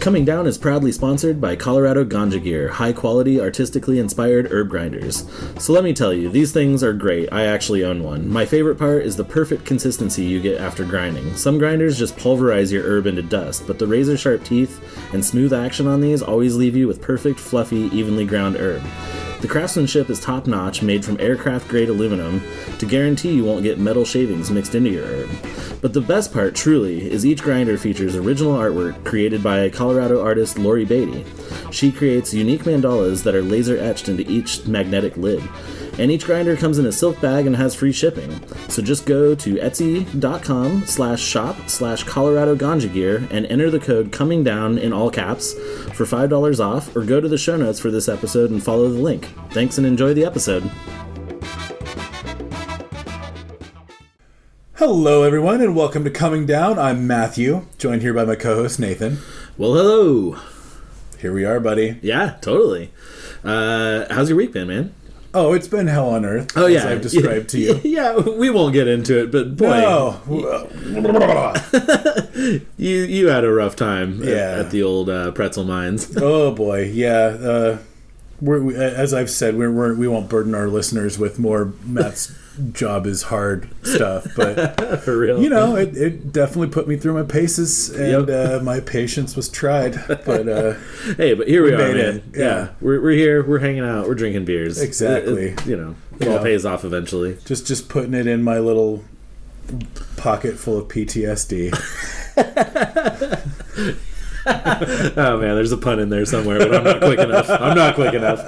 Coming Down is proudly sponsored by Colorado Ganja Gear, high-quality, artistically inspired herb grinders. So let me tell you, these things are great. I actually own one. My favorite part is the perfect consistency you get after grinding. Some grinders just pulverize your herb into dust, but the razor-sharp teeth and smooth action on these always leave you with perfect, fluffy, evenly ground herb. The craftsmanship is top-notch, made from aircraft-grade aluminum to guarantee you won't get metal shavings mixed into your herb. But the best part, truly, is each grinder features original artwork created by Colorado artist Lori Beatty. She creates unique mandalas that are laser-etched into each magnetic lid. And each grinder comes in a silk bag and has free shipping. So just go to etsy.com/shop/Colorado Ganja Gear and enter the code Coming Down in all caps for $5 off, or go to the show notes for this episode and follow the link. Thanks and enjoy the episode. Hello everyone and welcome to Coming Down. I'm Matthew, joined here by my co-host Nathan. Well, hello. Here we are, buddy. Yeah, totally. How's your week been, man? Oh, it's been hell on earth, oh, yeah. as I've described to you. Yeah, we won't get into it, but boy, no. you had a rough time Yeah. at the old pretzel mines. Oh boy, yeah. As I've said, we won't burden our listeners with more Matt's job is hard stuff, but for real, you know, it definitely put me through my paces, and my patience was tried. But hey, but here we are, man. it. Yeah. We're here, we're hanging out, we're drinking beers. Exactly. It all pays off eventually. Just putting it in my little pocket full of PTSD. Oh man, there's a pun in there somewhere, but I'm not quick enough.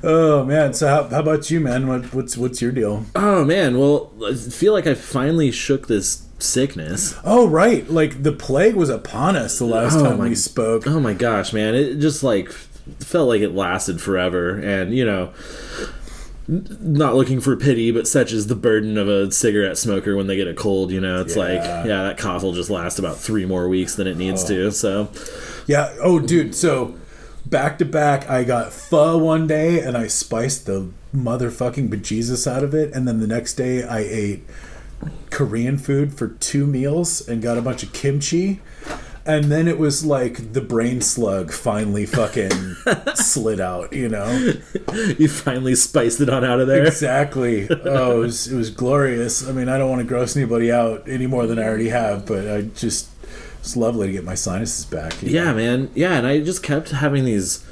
Oh man, so how about you, man? What's your deal? Oh man, well, I feel like I finally shook this sickness. Oh right, like the plague was upon us the last time we spoke. Oh my gosh, man, it just like felt like it lasted forever, and you know, not looking for pity, but such is the burden of a cigarette smoker when they get a cold. You know, it's like, yeah, that cough will just last about 3 more weeks than it needs to. So yeah. Oh dude, so back to back, I got pho one day and I spiced the motherfucking bejesus out of it, and then the next day I ate Korean food for 2 meals and got a bunch of kimchi, and then it was like the brain slug finally fucking slid out, you know? You finally spiced it on out of there. Exactly. Oh, it was glorious. I mean, I don't want to gross anybody out any more than I already have, but it's lovely to get my sinuses back. Yeah, know? Man. Yeah, and I just kept having these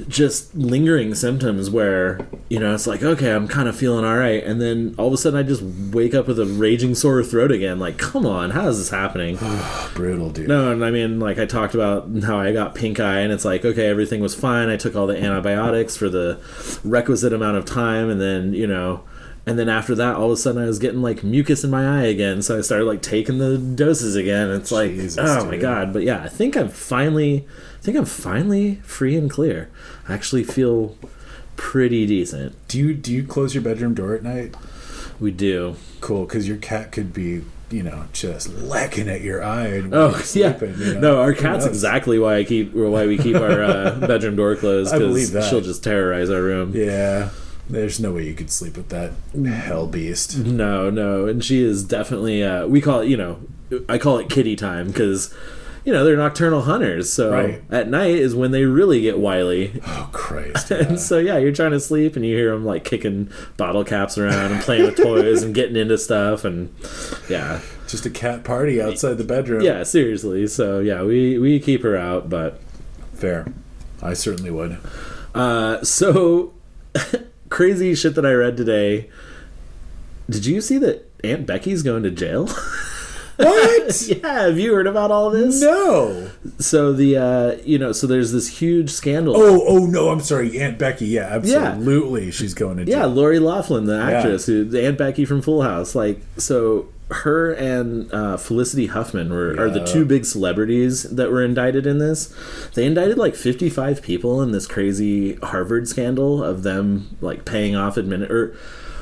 just lingering symptoms where, you know, it's like, okay, I'm kind of feeling all right, and then all of a sudden I just wake up with a raging sore throat again. Like, come on, how is this happening? Brutal, dude. No, and I mean, like, I talked about how I got pink eye, and it's like, okay, everything was fine. I took all the antibiotics for the requisite amount of time, and then, you know, and then after that, all of a sudden I was getting like mucus in my eye again, so I started like taking the doses again. It's like, Jesus, oh my god. But yeah, I think I'm finally free and clear. I actually feel pretty decent. Do you close your bedroom door at night? We do. Cool, because your cat could be, you know, just lecking at your eye. Oh sleeping, yeah. You know? No, our cat's exactly why we keep our bedroom door closed. I believe that. She'll just terrorize our room. Yeah. There's no way you could sleep with that hell beast. No, and she is definitely. We call it, you know, I call it kitty time because, you know, they're nocturnal hunters. So At night is when they really get wily. Oh Christ! Yeah. And so you're trying to sleep and you hear them like kicking bottle caps around and playing with toys and getting into stuff, and yeah, just a cat party outside the bedroom. Yeah, seriously. So yeah, we keep her out, but fair. I certainly would. So. Crazy shit that I read today. Did you see that Aunt Becky's going to jail? What? Yeah, have you heard about all this? No. So so there's this huge scandal. Oh no, I'm sorry, Aunt Becky. Yeah, absolutely, yeah. She's going to jail. Yeah, Lori Loughlin, the actress, the Aunt Becky from Full House. Like, so her and Felicity Huffman are the 2 big celebrities that were indicted in this. They indicted like 55 people in this crazy Harvard scandal of them like paying off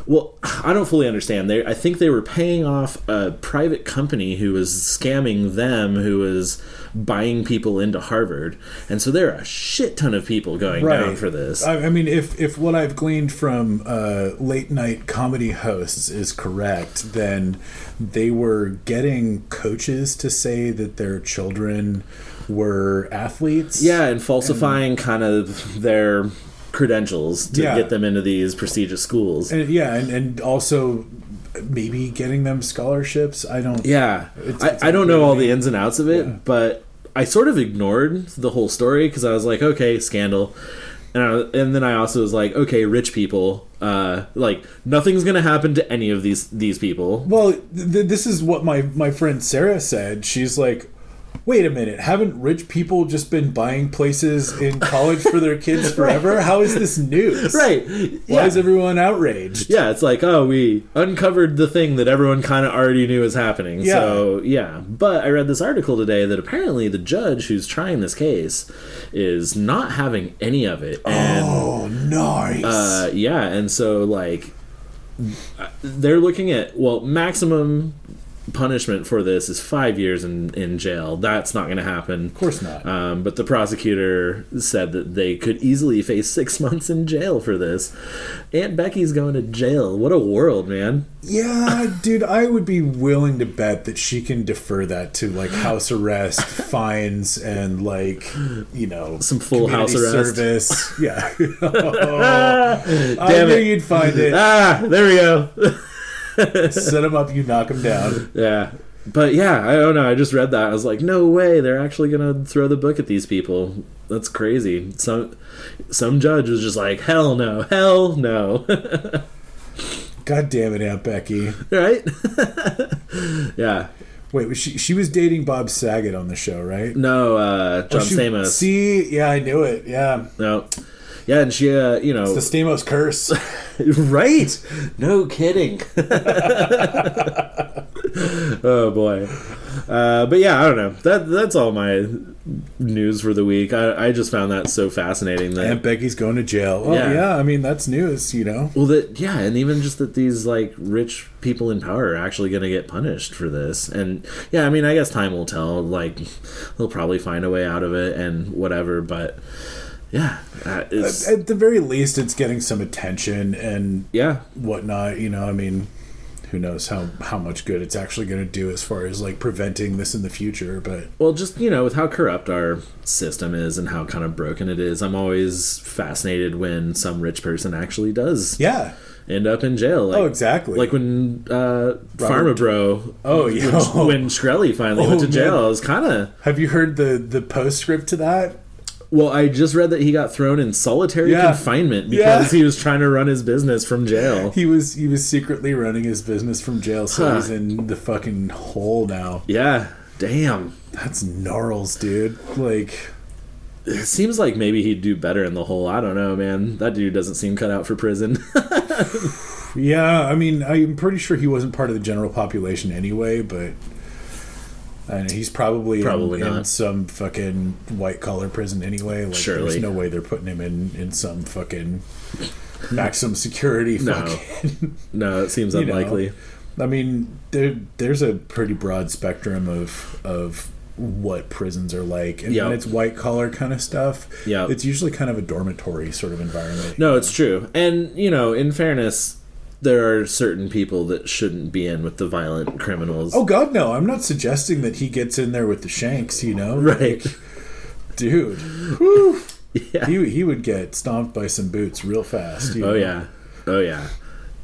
Well, I don't fully understand. I think they were paying off a private company who was scamming them, who was buying people into Harvard. And so there are a shit ton of people going down for this. I mean, if what I've gleaned from late night comedy hosts is correct, then they were getting coaches to say that their children were athletes. Yeah, and falsifying kind of their credentials to get them into these prestigious schools. And also maybe getting them scholarships. I don't I don't know all the ins and outs of it, but I sort of ignored the whole story because I was like, okay, scandal. And then I also was like, okay, rich people, like nothing's gonna happen to any of these people. Well, this is what my friend Sarah said. She's like, wait a minute, haven't rich people just been buying places in college for their kids forever? How is this news? Right. Why is everyone outraged? Yeah, it's like, oh, we uncovered the thing that everyone kind of already knew was happening. Yeah. So, yeah. But I read this article today that apparently the judge who's trying this case is not having any of it. And, nice. Yeah, and so, like, they're looking at, well, maximum punishment for this is 5 years in jail. That's not going to happen. Of course not. But the prosecutor said that they could easily face 6 months in jail for this. Aunt Becky's going to jail. What a world, man. Yeah, dude, I would be willing to bet that she can defer that to like house arrest, fines, and like, you know, some full house arrest service. Yeah. I knew you'd find it. There we go. Set them up, you knock them down. Yeah. But yeah, I don't know. I just read that. I was like, no way. They're actually going to throw the book at these people. That's crazy. Some judge was just like, hell no. Hell no. God damn it, Aunt Becky. Right? Yeah. Wait, she was dating Bob Saget on the show, right? No, John Stamos. See? Yeah, I knew it. Yeah. No. Yeah, and she, you know... It's the Stamos curse. Right? No kidding. Oh, boy. But yeah, I don't know. That's all my news for the week. I just found that so fascinating. That Aunt Becky's going to jail. Oh, yeah. I mean, that's news, you know? Well, and even just that these, like, rich people in power are actually going to get punished for this. And, yeah, I mean, I guess time will tell. Like, they'll probably find a way out of it and whatever, but... Yeah, at the very least, it's getting some attention and whatnot. You know, I mean, who knows how much good it's actually going to do as far as like preventing this in the future. But well, just you know, with how corrupt our system is and how kind of broken it is, I'm always fascinated when some rich person actually does. Yeah. End up in jail. Like, exactly. Like when Pharma Bro. Oh, yeah. When Shkreli finally went to jail, I was kind of. Have you heard the postscript to that? Well, I just read that he got thrown in solitary confinement because he was trying to run his business from jail. He was secretly running his business from jail, so he's in the fucking hole now. Yeah, damn. That's gnarls, dude. Like, it seems like maybe he'd do better in the hole. I don't know, man. That dude doesn't seem cut out for prison. Yeah, I mean, I'm pretty sure he wasn't part of the general population anyway, but... And he's probably in some fucking white-collar prison anyway. Like, surely. There's no way they're putting him in some fucking maximum security fucking... No, it seems unlikely. Know? I mean, there's a pretty broad spectrum of what prisons are like. And when it's white-collar kind of stuff, it's usually kind of a dormitory sort of environment. No, it's true. And, you know, in fairness... There are certain people that shouldn't be in with the violent criminals. Oh, God, no. I'm not suggesting that he gets in there with the shanks, you know? Right. Like, dude. Whew. Yeah. He would get stomped by some boots real fast. Oh, yeah. Oh, yeah.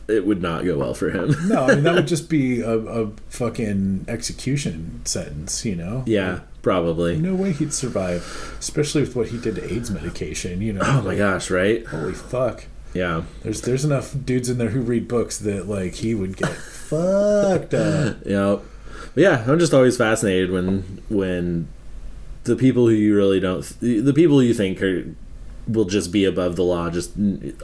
It would not go well for him. No, I mean, that would just be a fucking execution sentence, you know? Yeah, probably. No way he'd survive, especially with what he did to AIDS medication, you know? Oh, my gosh, right? Holy fuck. Yeah. There's enough dudes in there who read books that, like, he would get fucked up. Yeah. But yeah, I'm just always fascinated when the people who you really don't... The people you think will just be above the law just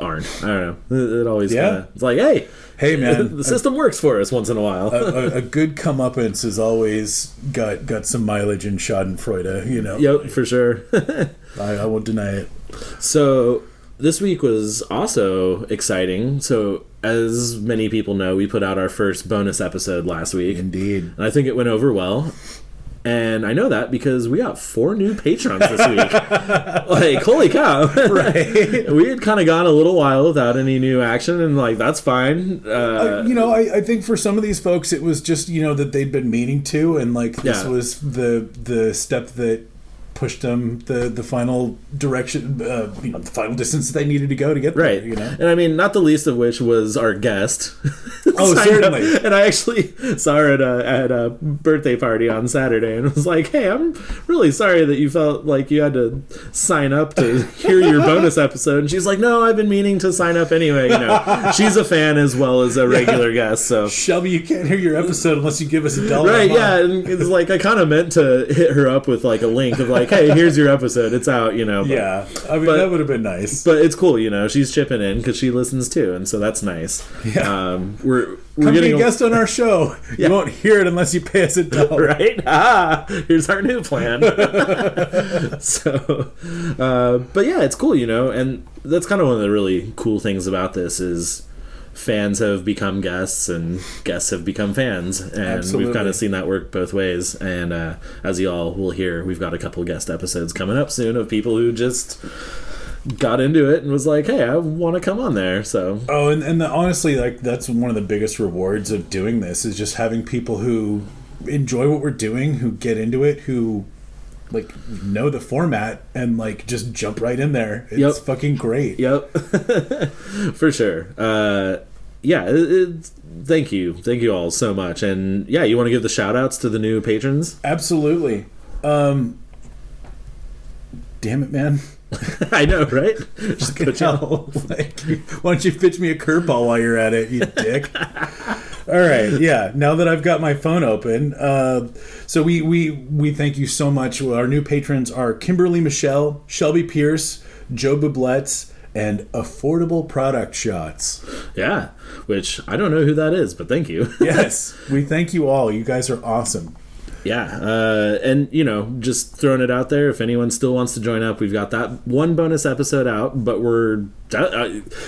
aren't. I don't know. It always kind of... It's like, hey, man. The system works for us once in a while. a good comeuppance has always got some mileage in schadenfreude, you know? Yep, for sure. I won't deny it. So... This week was also exciting. So as many people know, we put out our first bonus episode last week. Indeed. And I think it went over well. And I know that because we got 4 new patrons this week. Like, holy cow. Right. We had kind of gone a little while without any new action, and, like, that's fine. I think for some of these folks, it was just, that they'd been meaning to, and, like, this was the step that pushed them the final direction, the final distance that they needed to go to get there. Right. And I mean, not the least of which was our guest. Oh, certainly. And I actually saw her at a birthday party on Saturday and was like, hey, I'm really sorry that you felt like you had to sign up to hear your bonus episode. And she's like, no, I've been meaning to sign up anyway. She's a fan as well as a regular guest. So Shelby, you can't hear your episode unless you give us $1. Right, yeah. And it's like, I kind of meant to hit her up with like a link of like, hey, here's your episode. It's out, But, yeah, I mean, that would have been nice. But it's cool, She's chipping in because she listens too, and so that's nice. Yeah. We're Come getting be a guest on our show. Yeah. You won't hear it unless you pay us $1. Right? Here's our new plan. So, but yeah, it's cool, and that's kind of one of the really cool things about this is fans have become guests and guests have become fans, and Absolutely. We've kind of seen that work both ways. And as you all will hear, we've got a couple guest episodes coming up soon of people who just got into it and was like, hey, I want to come on there. So honestly, like, that's one of the biggest rewards of doing this is just having people who enjoy what we're doing, who get into it, who like know the format and like just jump right in there. It's fucking great. Yep. For sure. Thank you all so much. And yeah, you want to give the shout outs to the new patrons? Absolutely. Damn it, man. I know, right? Just put hell. Like, why don't you pitch me a curveball while you're at it, you dick? All right, yeah. Now that I've got my phone open, so we thank you so much. Our new patrons are Kimberly Michelle, Shelby Pierce, Joe Bublets, and Affordable Product Shots. Yeah, which I don't know who that is, but thank you. Yes, we thank you all. You guys are awesome. Yeah, and just throwing it out there, if anyone still wants to join up, we've got that one bonus episode out, but we're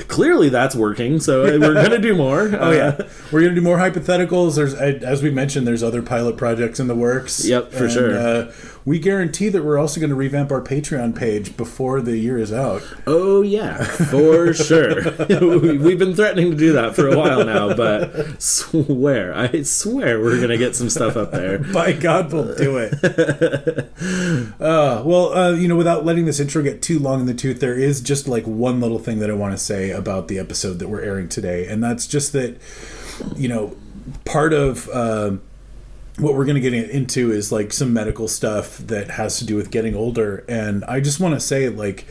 clearly that's working, so we're gonna do more. We're gonna do more hypotheticals. There's, as we mentioned, there's other pilot projects in the works. Yep, for sure. We guarantee that we're also going to revamp our Patreon page before the year is out. Oh yeah, for sure. We've been threatening to do that for a while now, but I swear we're gonna get some stuff up there. By God, we'll do it. Without letting this intro get too long in the tooth, there is just like one little thing that I want to say about the episode that we're airing today, and that's just that, part of what we're going to get into is like some medical stuff that has to do with getting older. And I just want to say, like,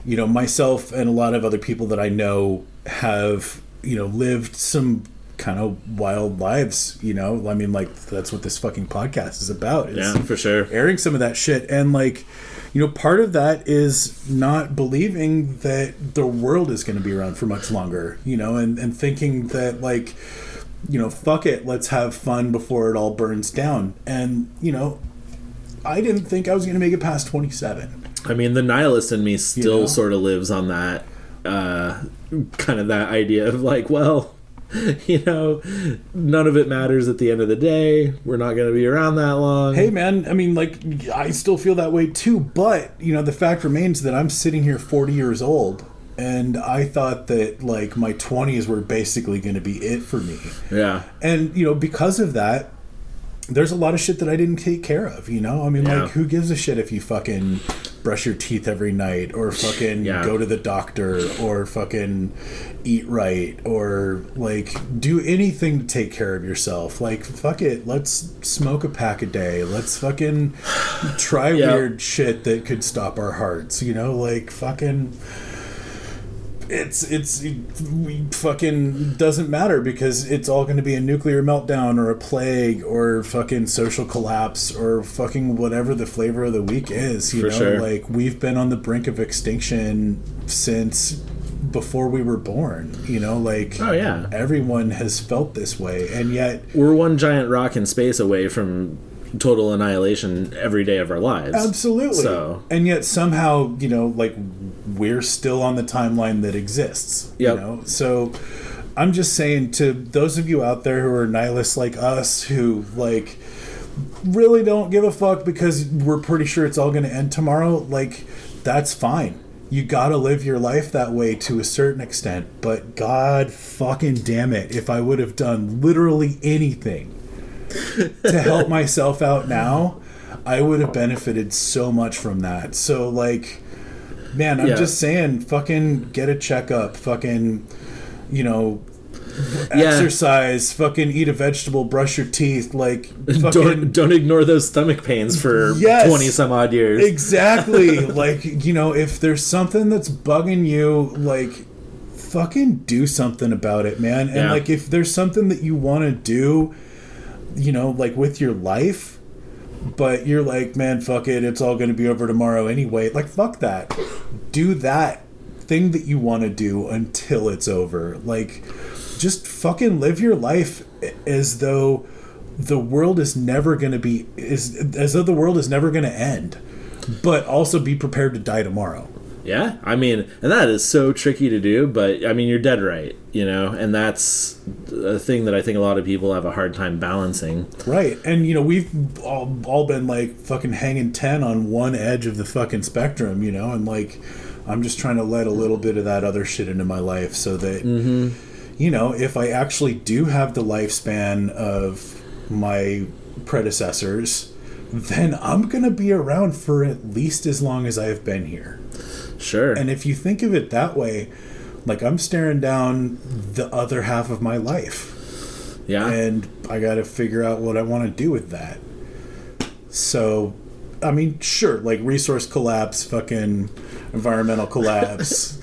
myself and a lot of other people that I know have, lived some kind of wild lives, I mean, like, that's what this fucking podcast is about. Yeah, for sure. Airing some of that shit. And like, part of that is not believing that the world is going to be around for much longer, and thinking that, like, fuck it, let's have fun before it all burns down. And, I didn't think I was going to make it past 27. I mean, the nihilist in me still sort of lives on that, kind of that idea of like, well, none of it matters at the end of the day. We're not going to be around that long. Hey, man, I mean, like, I still feel that way too. But, the fact remains that I'm sitting here 40 years old. And I thought that, like, my 20s were basically going to be it for me. Yeah. And, because of that, there's a lot of shit that I didn't take care of, I mean, like, who gives a shit if you fucking brush your teeth every night or fucking go to the doctor or fucking eat right or, like, do anything to take care of yourself. Like, fuck it. Let's smoke a pack a day. Let's fucking try weird shit that could stop our hearts, like, fucking... It fucking doesn't matter because it's all going to be a nuclear meltdown or a plague or fucking social collapse or fucking whatever the flavor of the week is. You know, sure. Like, we've been on the brink of extinction since before we were born. Like, oh yeah, everyone has felt this way, and yet we're one giant rock in space away from total annihilation every day of our lives. Absolutely. So, and yet somehow, like, we're still on the timeline that exists. Yep. So, I'm just saying to those of you out there who are nihilists like us, who like really don't give a fuck because we're pretty sure it's all going to end tomorrow, like, that's fine. You gotta live your life that way to a certain extent, but god fucking damn it, if I would have done literally anything to help myself out now, I would have benefited so much from that. So, like, man, I'm just saying, fucking get a checkup, fucking, you know, exercise, fucking eat a vegetable, brush your teeth, like, fucking don't ignore those stomach pains for 20 some odd years. Exactly. Like, you know, if there's something that's bugging you, like, fucking do something about it, man. And like, if there's something that you want to do, you know, like with your life, but you're like, man, fuck it, it's all going to be over tomorrow anyway, like, fuck that. Do that thing that you want to do until it's over. Like, just fucking live your life as though the world is never going to be, as though the world is never going to end, but also be prepared to die tomorrow. Yeah, I mean, and that is so tricky to do, but I mean, you're dead right, you know, and that's a thing that I think a lot of people have a hard time balancing. Right, and you know, we've all been like fucking hanging 10 on one edge of the fucking spectrum, you know, and like, I'm just trying to let a little bit of that other shit into my life so that, you know, if I actually do have the lifespan of my predecessors, then I'm going to be around for at least as long as I've been here. Sure. And if you think of it that way, like, I'm staring down the other half of my life. Yeah. And I got to figure out what I want to do with that. So, I mean, sure, like, resource collapse, fucking environmental collapse,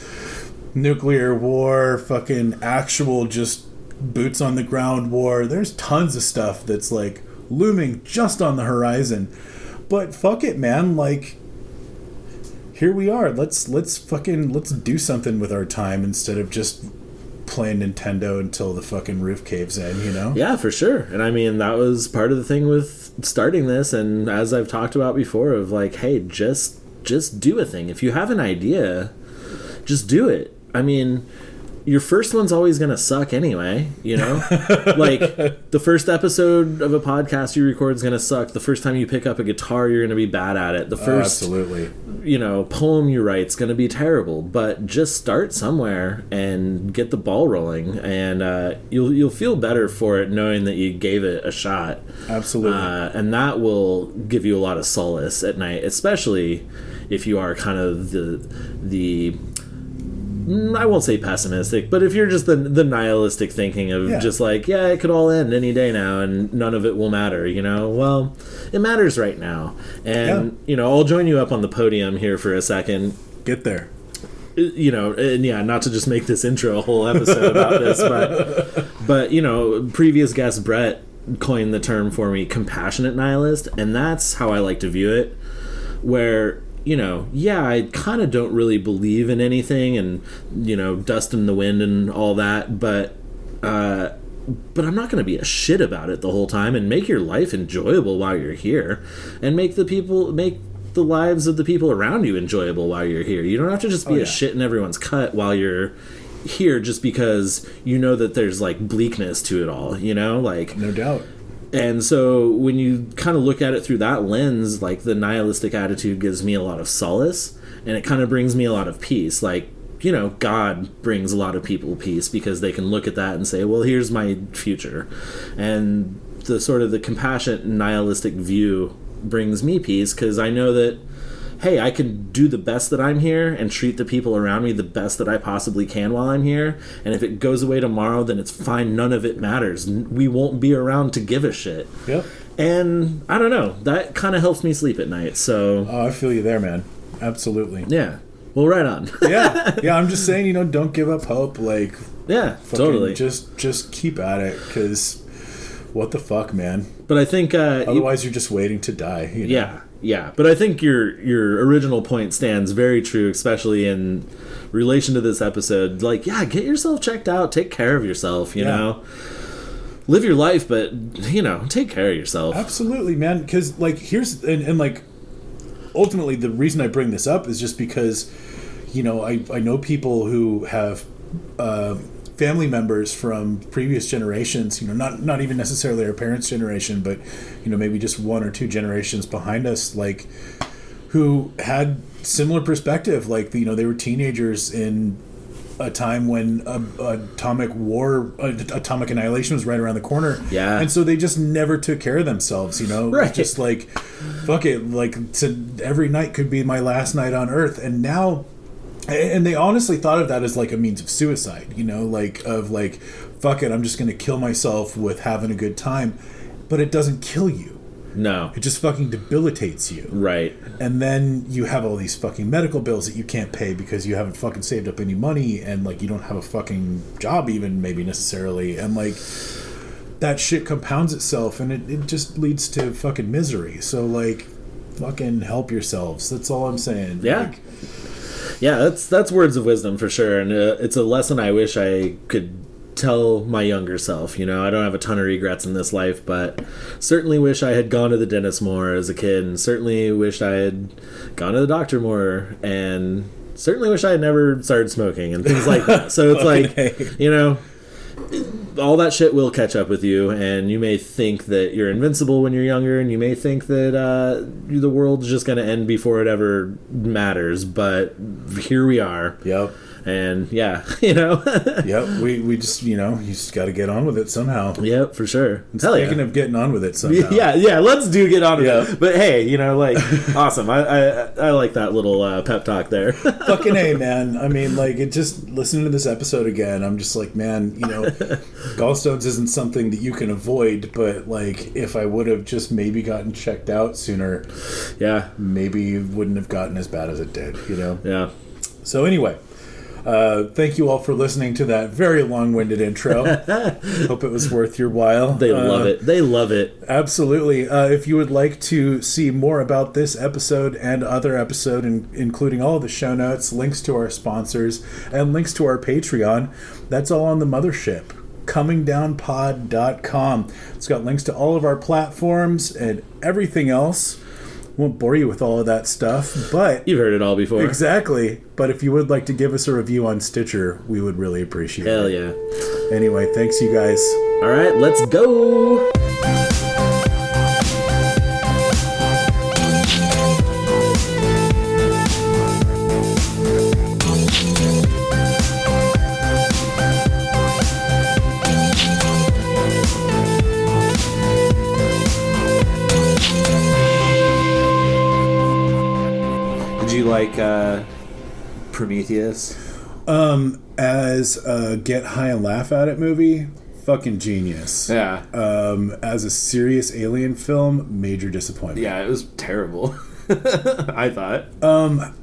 nuclear war, fucking actual just boots on the ground war. There's tons of stuff that's like looming just on the horizon. But fuck it, man, like, here we are. Let's do something with our time instead of just playing Nintendo until the fucking roof caves in, you know? Yeah, for sure. And I mean, that was part of the thing with starting this, and as I've talked about before, of like, hey, just do a thing. If you have an idea, just do it. I mean, your first one's always going to suck anyway, you know? Like, the first episode of a podcast you record is going to suck. The first time you pick up a guitar, you're going to be bad at it. The first, absolutely, you know, poem you write is going to be terrible. But just start somewhere and get the ball rolling, and you'll feel better for it knowing that you gave it a shot. Absolutely. And that will give you a lot of solace at night, especially if you are kind of the I won't say pessimistic, but if you're just the nihilistic thinking of just like, yeah, it could all end any day now and none of it will matter, you know? Well, it matters right now. And, you know, I'll join you up on the podium here for a second. Get there. You know, and yeah, not to just make this intro a whole episode about this, but, you know, previous guest Brett coined the term for me, compassionate nihilist, and that's how I like to view it, where, you know, yeah, I kind of don't really believe in anything and, you know, dust in the wind and all that, but I'm not going to be a shit about it the whole time, and make your life enjoyable while you're here, and make the lives of the people around you enjoyable while you're here. You don't have to just be a shit in everyone's cut while you're here just because you know that there's like bleakness to it all, you know, like, no doubt. And so when you kind of look at it through that lens, like, the nihilistic attitude gives me a lot of solace, and it kind of brings me a lot of peace. Like, you know, God brings a lot of people peace because they can look at that and say, well, here's my future. And the sort of the compassionate nihilistic view brings me peace because I know that, hey, I can do the best that I'm here and treat the people around me the best that I possibly can while I'm here. And if it goes away tomorrow, then it's fine. None of it matters. We won't be around to give a shit. Yep. And I don't know. That kind of helps me sleep at night. So. Oh, I feel you there, man. Absolutely. Yeah. Well, right on. Yeah. I'm just saying, you know, don't give up hope. Like, yeah, totally. Just keep at it, because what the fuck, man. But I think otherwise you're just waiting to die. You know? Yeah. But I think your original point stands very true, especially in relation to this episode. Like, yeah, get yourself checked out. Take care of yourself. You know, live your life, but you know, take care of yourself. Absolutely, man. Because like, here's and like, ultimately, the reason I bring this up is just because, you know, I know people who have family members from previous generations, not even necessarily our parents' generation, but, maybe just one or two generations behind us, like, who had similar perspective. Like, they were teenagers in a time when atomic annihilation was right around the corner. Yeah. And so they just never took care of themselves, Right. Just like, fuck it, like, every night could be my last night on Earth. And now, and they honestly thought of that as like a means of suicide, fuck it, I'm just going to kill myself with having a good time. But it doesn't kill you. No. It just fucking debilitates you. Right. And then you have all these fucking medical bills that you can't pay because you haven't fucking saved up any money, and like you don't have a fucking job even maybe necessarily, and like that shit compounds itself, and it just leads to fucking misery. So like fucking help yourselves. That's all I'm saying. Yeah. Yeah, that's words of wisdom for sure, and it's a lesson I wish I could tell my younger self. I don't have a ton of regrets in this life, but certainly wish I had gone to the dentist more as a kid, and certainly wish I had gone to the doctor more, and certainly wish I had never started smoking and things like that. So it's like, all that shit will catch up with you, and you may think that you're invincible when you're younger, and you may think that the world's just going to end before it ever matters, but here we are. Yep. And yeah, Yep, we just, you just got to get on with it somehow. Yep, for sure. Speaking of getting on with it somehow. Yeah, let's get on with it. But hey, awesome. I like that little pep talk there. Fucking A, man. I mean, like, it just, listening to this episode again, I'm just like, man, gallstones isn't something that you can avoid, but like, if I would have just maybe gotten checked out sooner, yeah, maybe it wouldn't have gotten as bad as it did, Yeah. So anyway, thank you all for listening to that very long-winded intro. Hope it was worth your while. They love it. They love it. Absolutely. If you would like to see more about this episode and other episode, including all of the show notes, links to our sponsors, and links to our Patreon, that's all on the mothership, comingdownpod.com. It's got links to all of our platforms and everything else. Won't bore you with all of that stuff, but you've heard it all before. Exactly. But if you would like to give us a review on Stitcher, we would really appreciate it. Hell yeah. Anyway, thanks you guys. All right, let's go. Like Prometheus as a get high and laugh at it movie, fucking genius. Yeah. As a serious alien film, major disappointment. Yeah, it was terrible. I thought.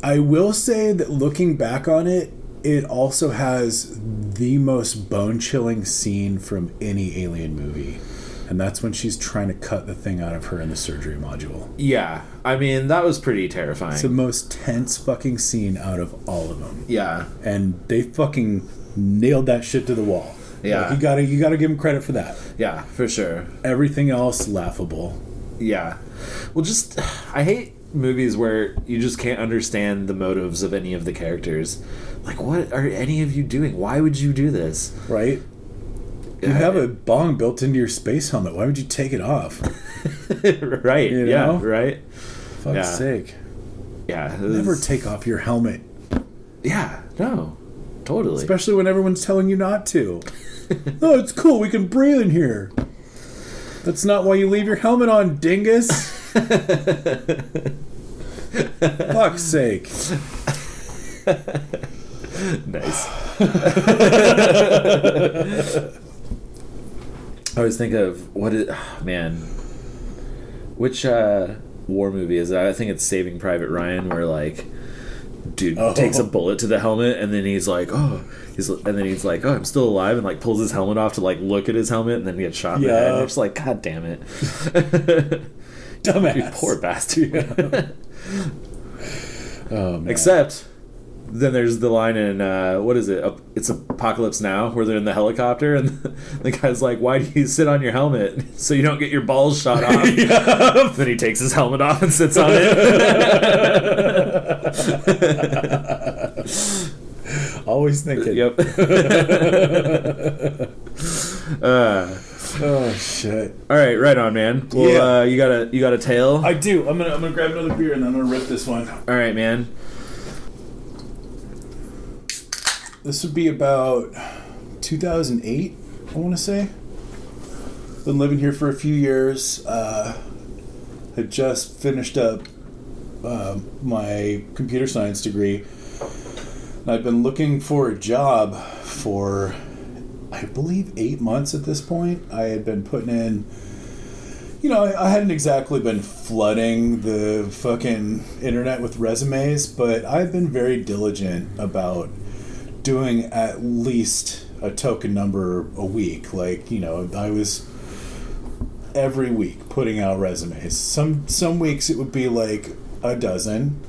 I will say that looking back on it, it also has the most bone-chilling scene from any alien movie. And that's when she's trying to cut the thing out of her in the surgery module. Yeah. I mean, that was pretty terrifying. It's the most tense fucking scene out of all of them. Yeah. And they fucking nailed that shit to the wall. Yeah. Like, you gotta give them credit for that. Yeah, for sure. Everything else, laughable. Yeah. Well, just, I hate movies where you just can't understand the motives of any of the characters. Like, what are any of you doing? Why would you do this? Right? You have a bong built into your space helmet. Why would you take it off? Right. Yeah, right? Fuck's sake. Yeah. Never take off your helmet. Yeah, no. Totally. Especially when everyone's telling you not to. Oh, it's cool. We can breathe in here. That's not why you leave your helmet on, dingus. Fuck's sake. Nice. I always think of which war movie is that? I think it's Saving Private Ryan, where like dude takes a bullet to the helmet and then he's like, oh, I'm still alive, and like pulls his helmet off to like look at his helmet, and then gets shot in the head. And you're just like, God damn it. Dumbass. You poor bastard. Oh, man. Except then there's the line in what is it? It's Apocalypse Now, where they're in the helicopter, and the guy's like, "Why do you sit on your helmet so you don't get your balls shot off?" Yep. Then he takes his helmet off and sits on it. Always thinking. Yep. Oh shit! All right, right on, man. Well, you got a tail. I do. I'm gonna grab another beer and then I'm gonna rip this one. All right, man. This would be about 2008, I want to say. Been living here for a few years. Had just finished up my computer science degree. And I'd been looking for a job for, I believe, 8 months at this point. I had been putting in, I hadn't exactly been flooding the fucking internet with resumes, but I've been very diligent about doing at least a token number a week. Like, I was every week putting out resumes. Some weeks it would be like a dozen.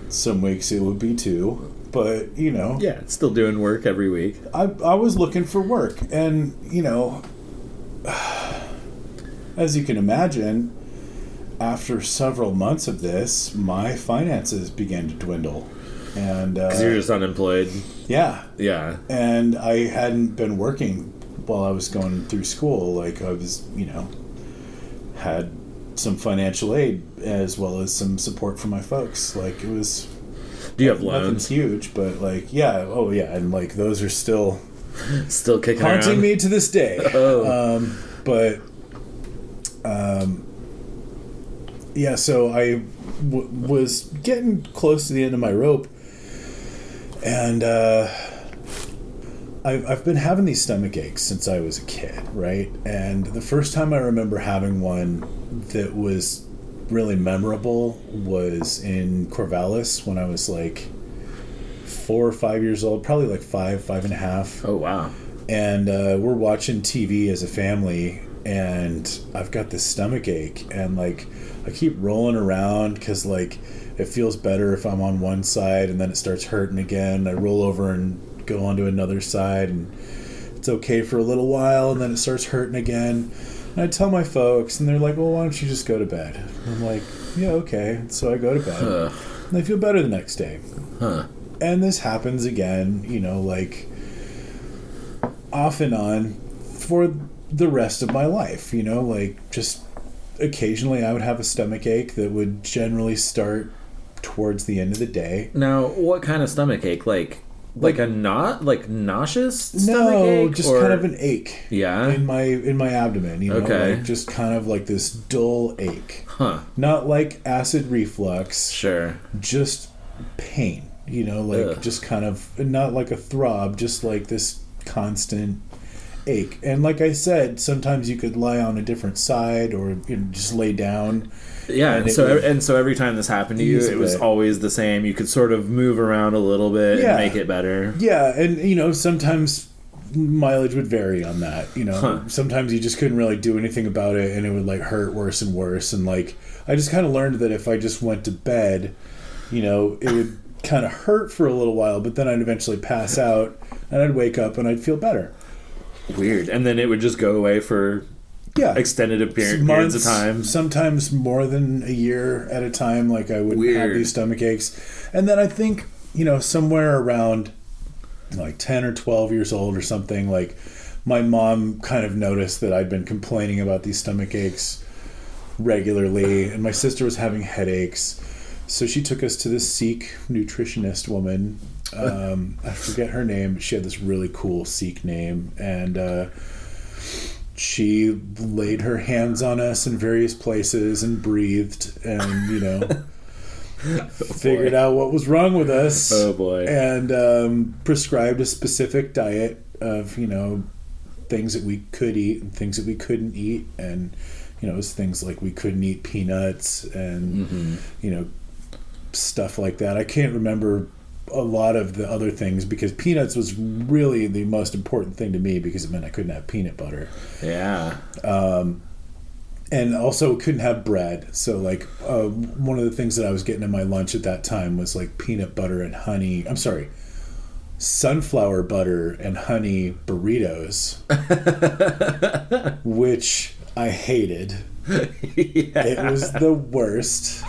Some weeks it would be 2. But, Yeah, still doing work every week. I was looking for work. And, as you can imagine, after several months of this, my finances began to dwindle. And because you're just unemployed. Yeah. Yeah. And I hadn't been working while I was going through school. Like, I was, had some financial aid as well as some support from my folks. Like, it was... Do you have loans? Nothing's huge, but, like, yeah. Oh, yeah. And, like, those are still kicking haunting around? me to this day. Oh. Yeah, so I was getting close to the end of my rope. And I've been having these stomach aches since I was a kid, right? And the first time I remember having one that was really memorable was in Corvallis when I was like 4 or 5 years old, probably like 5.5. Oh, wow. And we're watching TV as a family, and I've got this stomach ache, and like I keep rolling around because like it feels better if I'm on one side, and then it starts hurting again. I roll over and go onto another side, and it's okay for a little while, and then it starts hurting again. And I tell my folks, and they're like, well, why don't you just go to bed? And I'm like, yeah, okay. So I go to bed, and I feel better the next day. And this happens again, like off and on for the rest of my life, like just occasionally I would have a stomach ache that would generally start towards the end of the day. Now, what kind of stomach ache? Like a nauseous stomach ache? No, just kind of an ache. Yeah. In my abdomen, Okay. like just kind of like this dull ache. Huh. Not like acid reflux. Sure. Just pain, Ugh. just kind of not like a throb, just like this constant ache. And like I said, sometimes you could lie on a different side or just lay down. Yeah, and so every time this happened to you, it was always the same. You could sort of move around a little bit and make it better. Yeah, and sometimes mileage would vary on that. Sometimes you just couldn't really do anything about it, and it would like hurt worse and worse. And like I just kind of learned that if I just went to bed, it would kind of hurt for a little while, but then I'd eventually pass out, and I'd wake up and I'd feel better. Weird. And then it would just go away for extended periods of time. Sometimes more than a year at a time. Like I would have these stomach aches. And then I think, somewhere around like 10 or 12 years old or something, like my mom kind of noticed that I'd been complaining about these stomach aches regularly, and my sister was having headaches. So she took us to this Sikh nutritionist woman. I forget her name, but she had this really cool Sikh name. And she laid her hands on us in various places and breathed and, figured out what was wrong with us. Oh, boy. And prescribed a specific diet of, things that we could eat and things that we couldn't eat. And, it was things like we couldn't eat peanuts and, stuff like that. I can't remember a lot of the other things because peanuts was really the most important thing to me because it meant I couldn't have peanut butter. Yeah. And also couldn't have bread. So like one of the things that I was getting in my lunch at that time was like peanut butter and honey. I'm sorry. Sunflower butter and honey burritos, which I hated. It was the worst.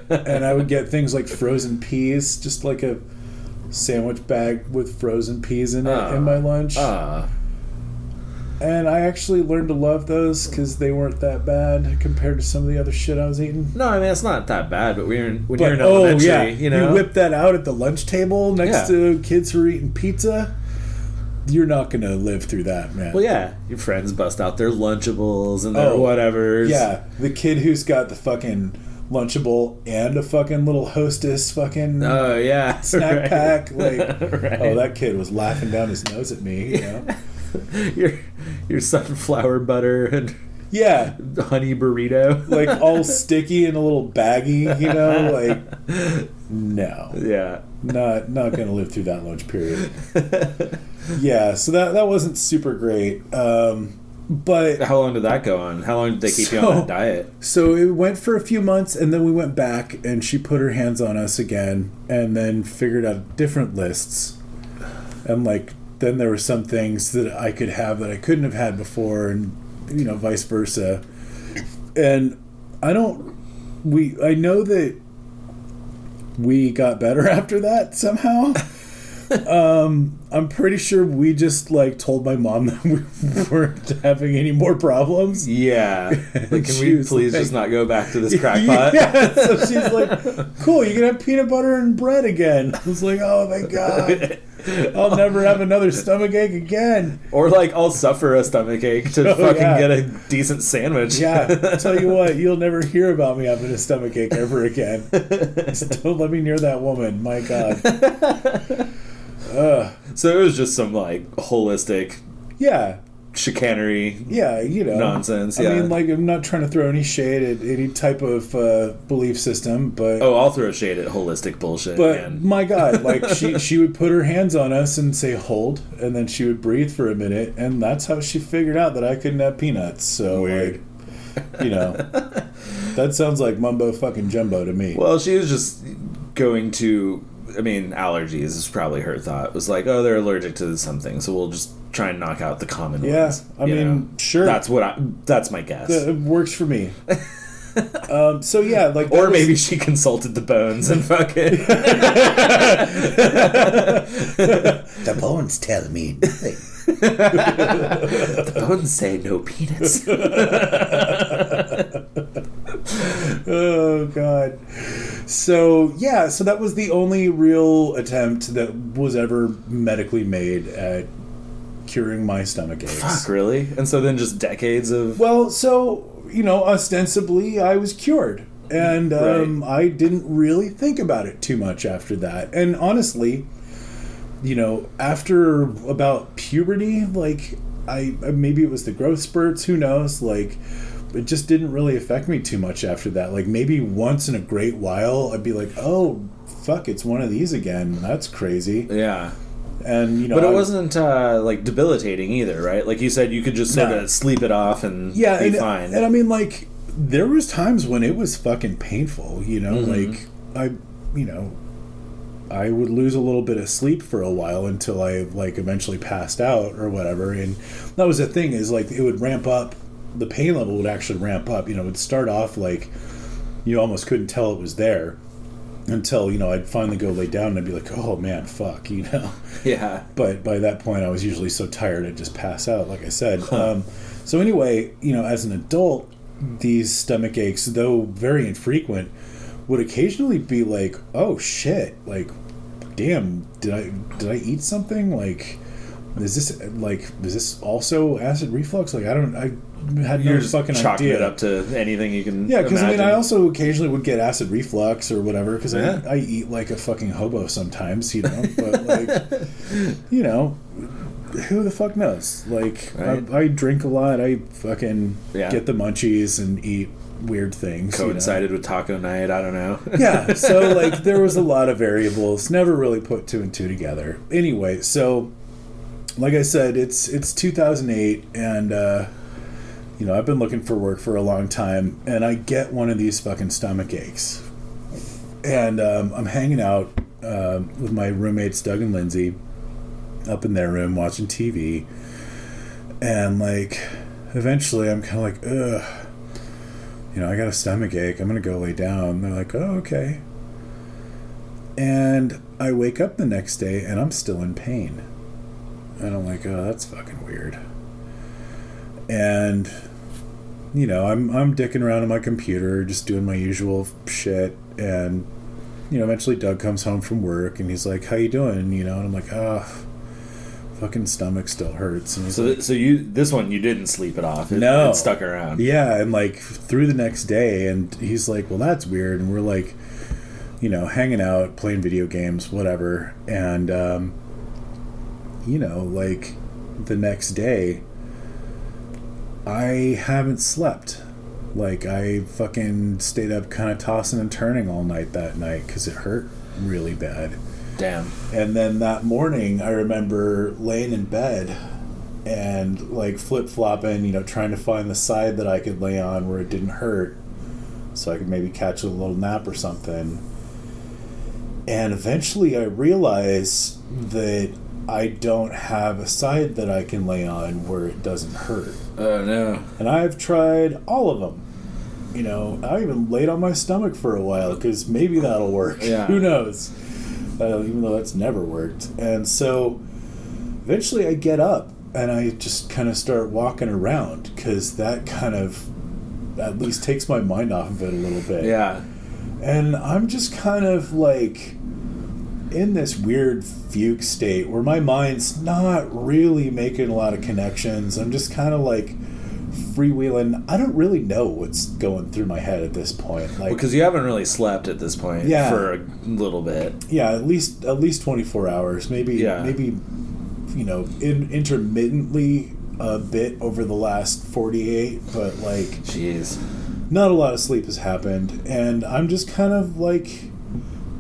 And I would get things like frozen peas, just like a sandwich bag with frozen peas in it in my lunch. And I actually learned to love those because they weren't that bad compared to some of the other shit I was eating. No, I mean, it's not that bad, but when you're in elementary, you know? You whip that out at the lunch table next to kids who are eating pizza, you're not going to live through that, man. Well, yeah. Your friends bust out their Lunchables and their whatevers. Yeah. The kid who's got the fucking Lunchable and a fucking little Hostess fucking snack pack. Like, that kid was laughing down his nose at me, you know? your sunflower butter and honey burrito, like all sticky in a little baggie, you know, like no, not gonna live through that lunch period. So that wasn't super great. But how long did that go on? How long did they keep you on that diet? So it went for a few months, and then we went back, and she put her hands on us again, and then figured out different lists, and like. Then there were some things that I could have that I couldn't have had before, and vice versa. And I know that we got better after that somehow. I'm pretty sure we just like told my mom that we weren't having any more problems. Yeah. Like, can we please just not go back to this crackpot? Yeah. So she's like, cool, you can have peanut butter and bread again. I was like, oh my God. I'll never have another stomachache again. Or like I'll suffer a stomachache to get a decent sandwich. Yeah, I'll tell you what, you'll never hear about me having a stomachache ever again. Just don't let me near that woman. My God. So it was just some like holistic chicanery nonsense. I mean, like, I'm not trying to throw any shade at any type of belief system, but I'll throw shade at holistic bullshit. But man. My God, like she would put her hands on us and say hold, and then she would breathe for a minute, and that's how she figured out that I couldn't have peanuts. So weird. Like, that sounds like mumbo fucking jumbo to me. Well, she was just going to. I mean, allergies is probably her thought. It was like, they're allergic to something, so we'll just try and knock out the common ones. Yeah, I mean, sure. That's my guess. It works for me. So yeah, like, or maybe she consulted the bones and fucking. The bones tell me nothing. The bones say no peanuts. Oh God. So that was the only real attempt that was ever medically made at curing my stomach aches. Fuck, really? And so then just decades of... Well, so, ostensibly I was cured. And I didn't really think about it too much after that. And honestly, after about puberty, like, maybe it was the growth spurts, who knows, like... It just didn't really affect me too much after that. Like, maybe once in a great while, I'd be like, oh, fuck, it's one of these again. That's crazy. Yeah. And, But it wasn't, like, debilitating either, right? Like you said, you could just sort of sleep it off and be fine. And I mean, like, there was times when it was fucking painful, Like, I would lose a little bit of sleep for a while until I, like, eventually passed out or whatever. And that was the thing, is, like, it would ramp up. The pain level would actually ramp up. It would start off like you almost couldn't tell it was there until, I'd finally go lay down and I'd be like, oh man, fuck, Yeah. But by that point, I was usually so tired I'd just pass out, like I said. So anyway, as an adult, these stomach aches, though very infrequent, would occasionally be like, oh shit, like, damn, did I eat something? Like, is this also acid reflux? Like, I had no fucking chalking idea. It up to anything you can. Yeah, because I mean, I also occasionally would get acid reflux or whatever because I eat like a fucking hobo sometimes, But like, who the fuck knows? Like, right. I drink a lot. I fucking get the munchies and eat weird things. Coincided with taco night. I don't know. Yeah, so like there was a lot of variables. Never really put two and two together. Anyway, so like I said, it's 2008 and. I've been looking for work for a long time, and I get one of these fucking stomach aches. And I'm hanging out with my roommates, Doug and Lindsay, up in their room watching TV. And, like, eventually I'm kind of like, ugh. I got a stomach ache. I'm going to go lay down. And they're like, oh, okay. And I wake up the next day and I'm still in pain. And I'm like, oh, that's fucking weird. And, you know, I'm dicking around on my computer, just doing my usual shit. And, you know, eventually Doug comes home from work and he's like, how you doing? You know, and I'm like, fucking stomach still hurts. And he's like, this one you didn't sleep it off. No. It stuck around. Yeah, and like through the next day, and he's like, well, that's weird. And we're like, you know, hanging out, playing video games, whatever. And, you know, like the next day, I haven't slept. Like, I fucking stayed up kind of tossing and turning all night that night because it hurt really bad. Damn. And then that morning, I remember laying in bed and, like, flip-flopping, you know, trying to find the side that I could lay on where it didn't hurt so I could maybe catch a little nap or something. And eventually I realized that I don't have a side that I can lay on where it doesn't hurt. Oh, no. And I've tried all of them. You know, I even laid on my stomach for a while because maybe that'll work. Yeah. Who knows? Even though that's never worked. And so eventually I get up and I just kind of start walking around because that kind of at least takes my mind off of it a little bit. Yeah. And I'm just kind of like in this weird fugue state where my mind's not really making a lot of connections. I'm just kind of like freewheeling. I don't really know what's going through my head at this point. Like, because you haven't really slept at this point for a little bit. Yeah, at least 24 hours. Maybe, you know, intermittently a bit over the last 48, but like, jeez, not a lot of sleep has happened, and I'm just kind of like,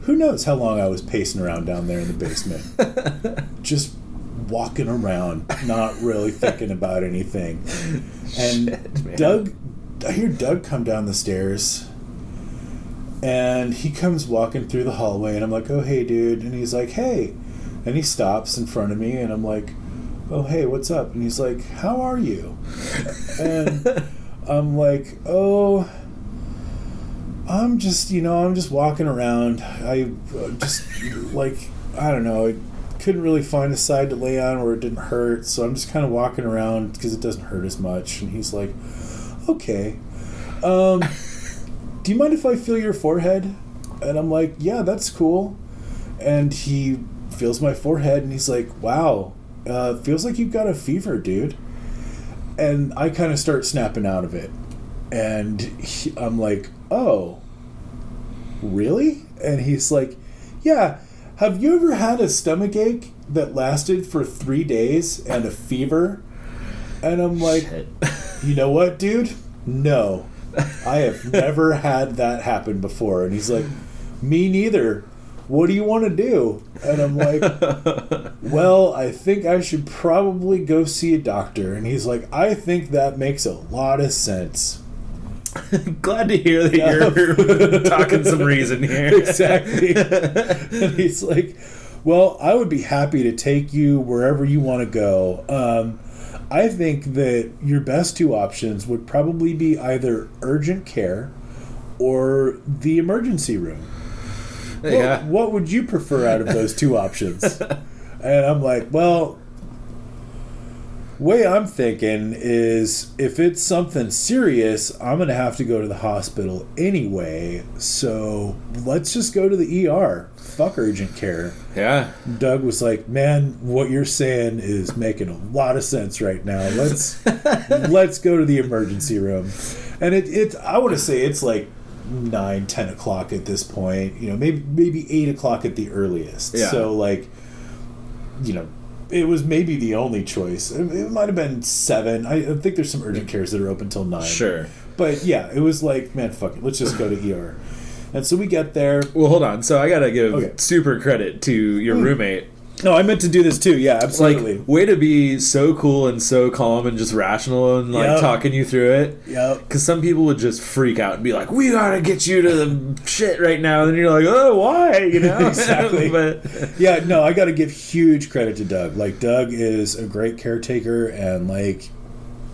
who knows how long I was pacing around down there in the basement, just walking around, not really thinking about anything. And Shit, I hear Doug come down the stairs, and he comes walking through the hallway, and I'm like, oh, hey, dude. And he's like, hey. And he stops in front of me, and I'm like, oh, hey, what's up? And he's like, how are you? And I'm like, oh, I'm just walking around. I just, like, I don't know, I couldn't really find a side to lay on where it didn't hurt, so I'm just kind of walking around because it doesn't hurt as much. And he's like, okay, do you mind if I feel your forehead? And I'm like, yeah, that's cool. And he feels my forehead, and he's like, wow, feels like you've got a fever, dude. And I kind of start snapping out of it. And I'm like, oh, really? And he's like, yeah, have you ever had a stomach ache that lasted for 3 days and a fever? And I'm like, shit. You know what, dude? No, I have never had that happen before. And he's like, me neither. What do you want to do? And I'm like, well, I think I should probably go see a doctor. And he's like, I think that makes a lot of sense. Glad to hear that you're talking some reason here. Exactly. And he's like, well, I would be happy to take you wherever you want to go. I think that your best two options would probably be either urgent care or the emergency room. Yeah. What would you prefer out of those two options? And I'm like, well, way I'm thinking is if it's something serious, I'm going to have to go to the hospital anyway. So let's just go to the ER. Fuck urgent care. Yeah. Doug was like, man, what you're saying is making a lot of sense right now. Let's go to the emergency room. And it's I want to say it's like 9-10 o'clock at this point, you know, maybe 8 o'clock at the earliest. Yeah. So like, you know, it was maybe the only choice. It might have been 7. I think there's some urgent cares that are open till 9. Sure. But yeah, it was like, man, fuck it, let's just go to ER. And so we get there. Well, hold on. So I gotta give super credit to your roommate. No, I meant to do this too. Yeah, absolutely. Like, way to be so cool and so calm and just rational and like talking you through it. Yep. Because some people would just freak out and be like, "We gotta get you to the shit right now," and then you're like, "Oh, why?" You know. Exactly. But yeah, no, I got to give huge credit to Doug. Like, Doug is a great caretaker and like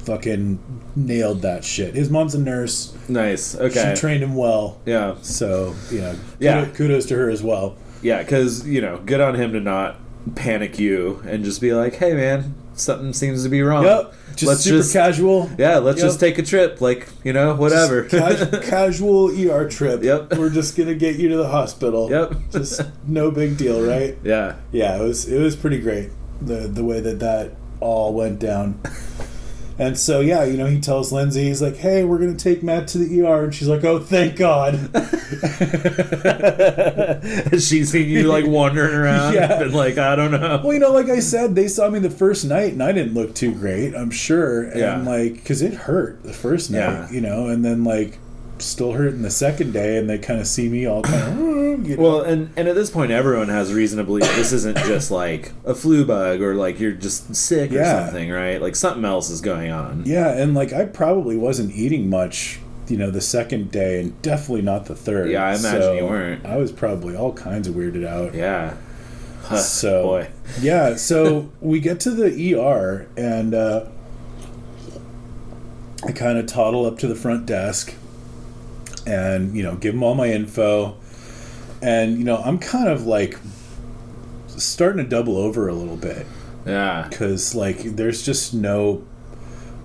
fucking nailed that shit. His mom's a nurse. Nice. Okay. She trained him well. Yeah. So, you know, kudos to her as well. Yeah, because, good on him to not panic you and just be like, hey, man, something seems to be wrong. Yep. Just casual. Yeah, let's just take a trip. Like, whatever. Casual ER trip. Yep. We're just going to get you to the hospital. Yep. Just no big deal, right? Yeah. Yeah, it was pretty great, the way that all went down. And so, yeah, he tells Lindsay, he's like, hey, we're going to take Matt to the ER. And she's like, oh, thank God. She's seen you, wandering around. Yeah. And, I don't know. Well, like I said, they saw me the first night, and I didn't look too great, I'm sure. And, because it hurt the first night, and then, still hurting the second day, and they kind of see me all kind of... Well, and at this point, everyone has reason to believe this isn't just, a flu bug or, you're just sick or something, right? Something else is going on. Yeah, and, I probably wasn't eating much, the second day, and definitely not the third. Yeah, I imagine you weren't. I was probably all kinds of weirded out. Yeah. So, boy. Yeah, so we get to the ER, and I kind of toddle up to the front desk and, give them all my info. And, I'm kind of, starting to double over a little bit. Yeah. Because, there's just no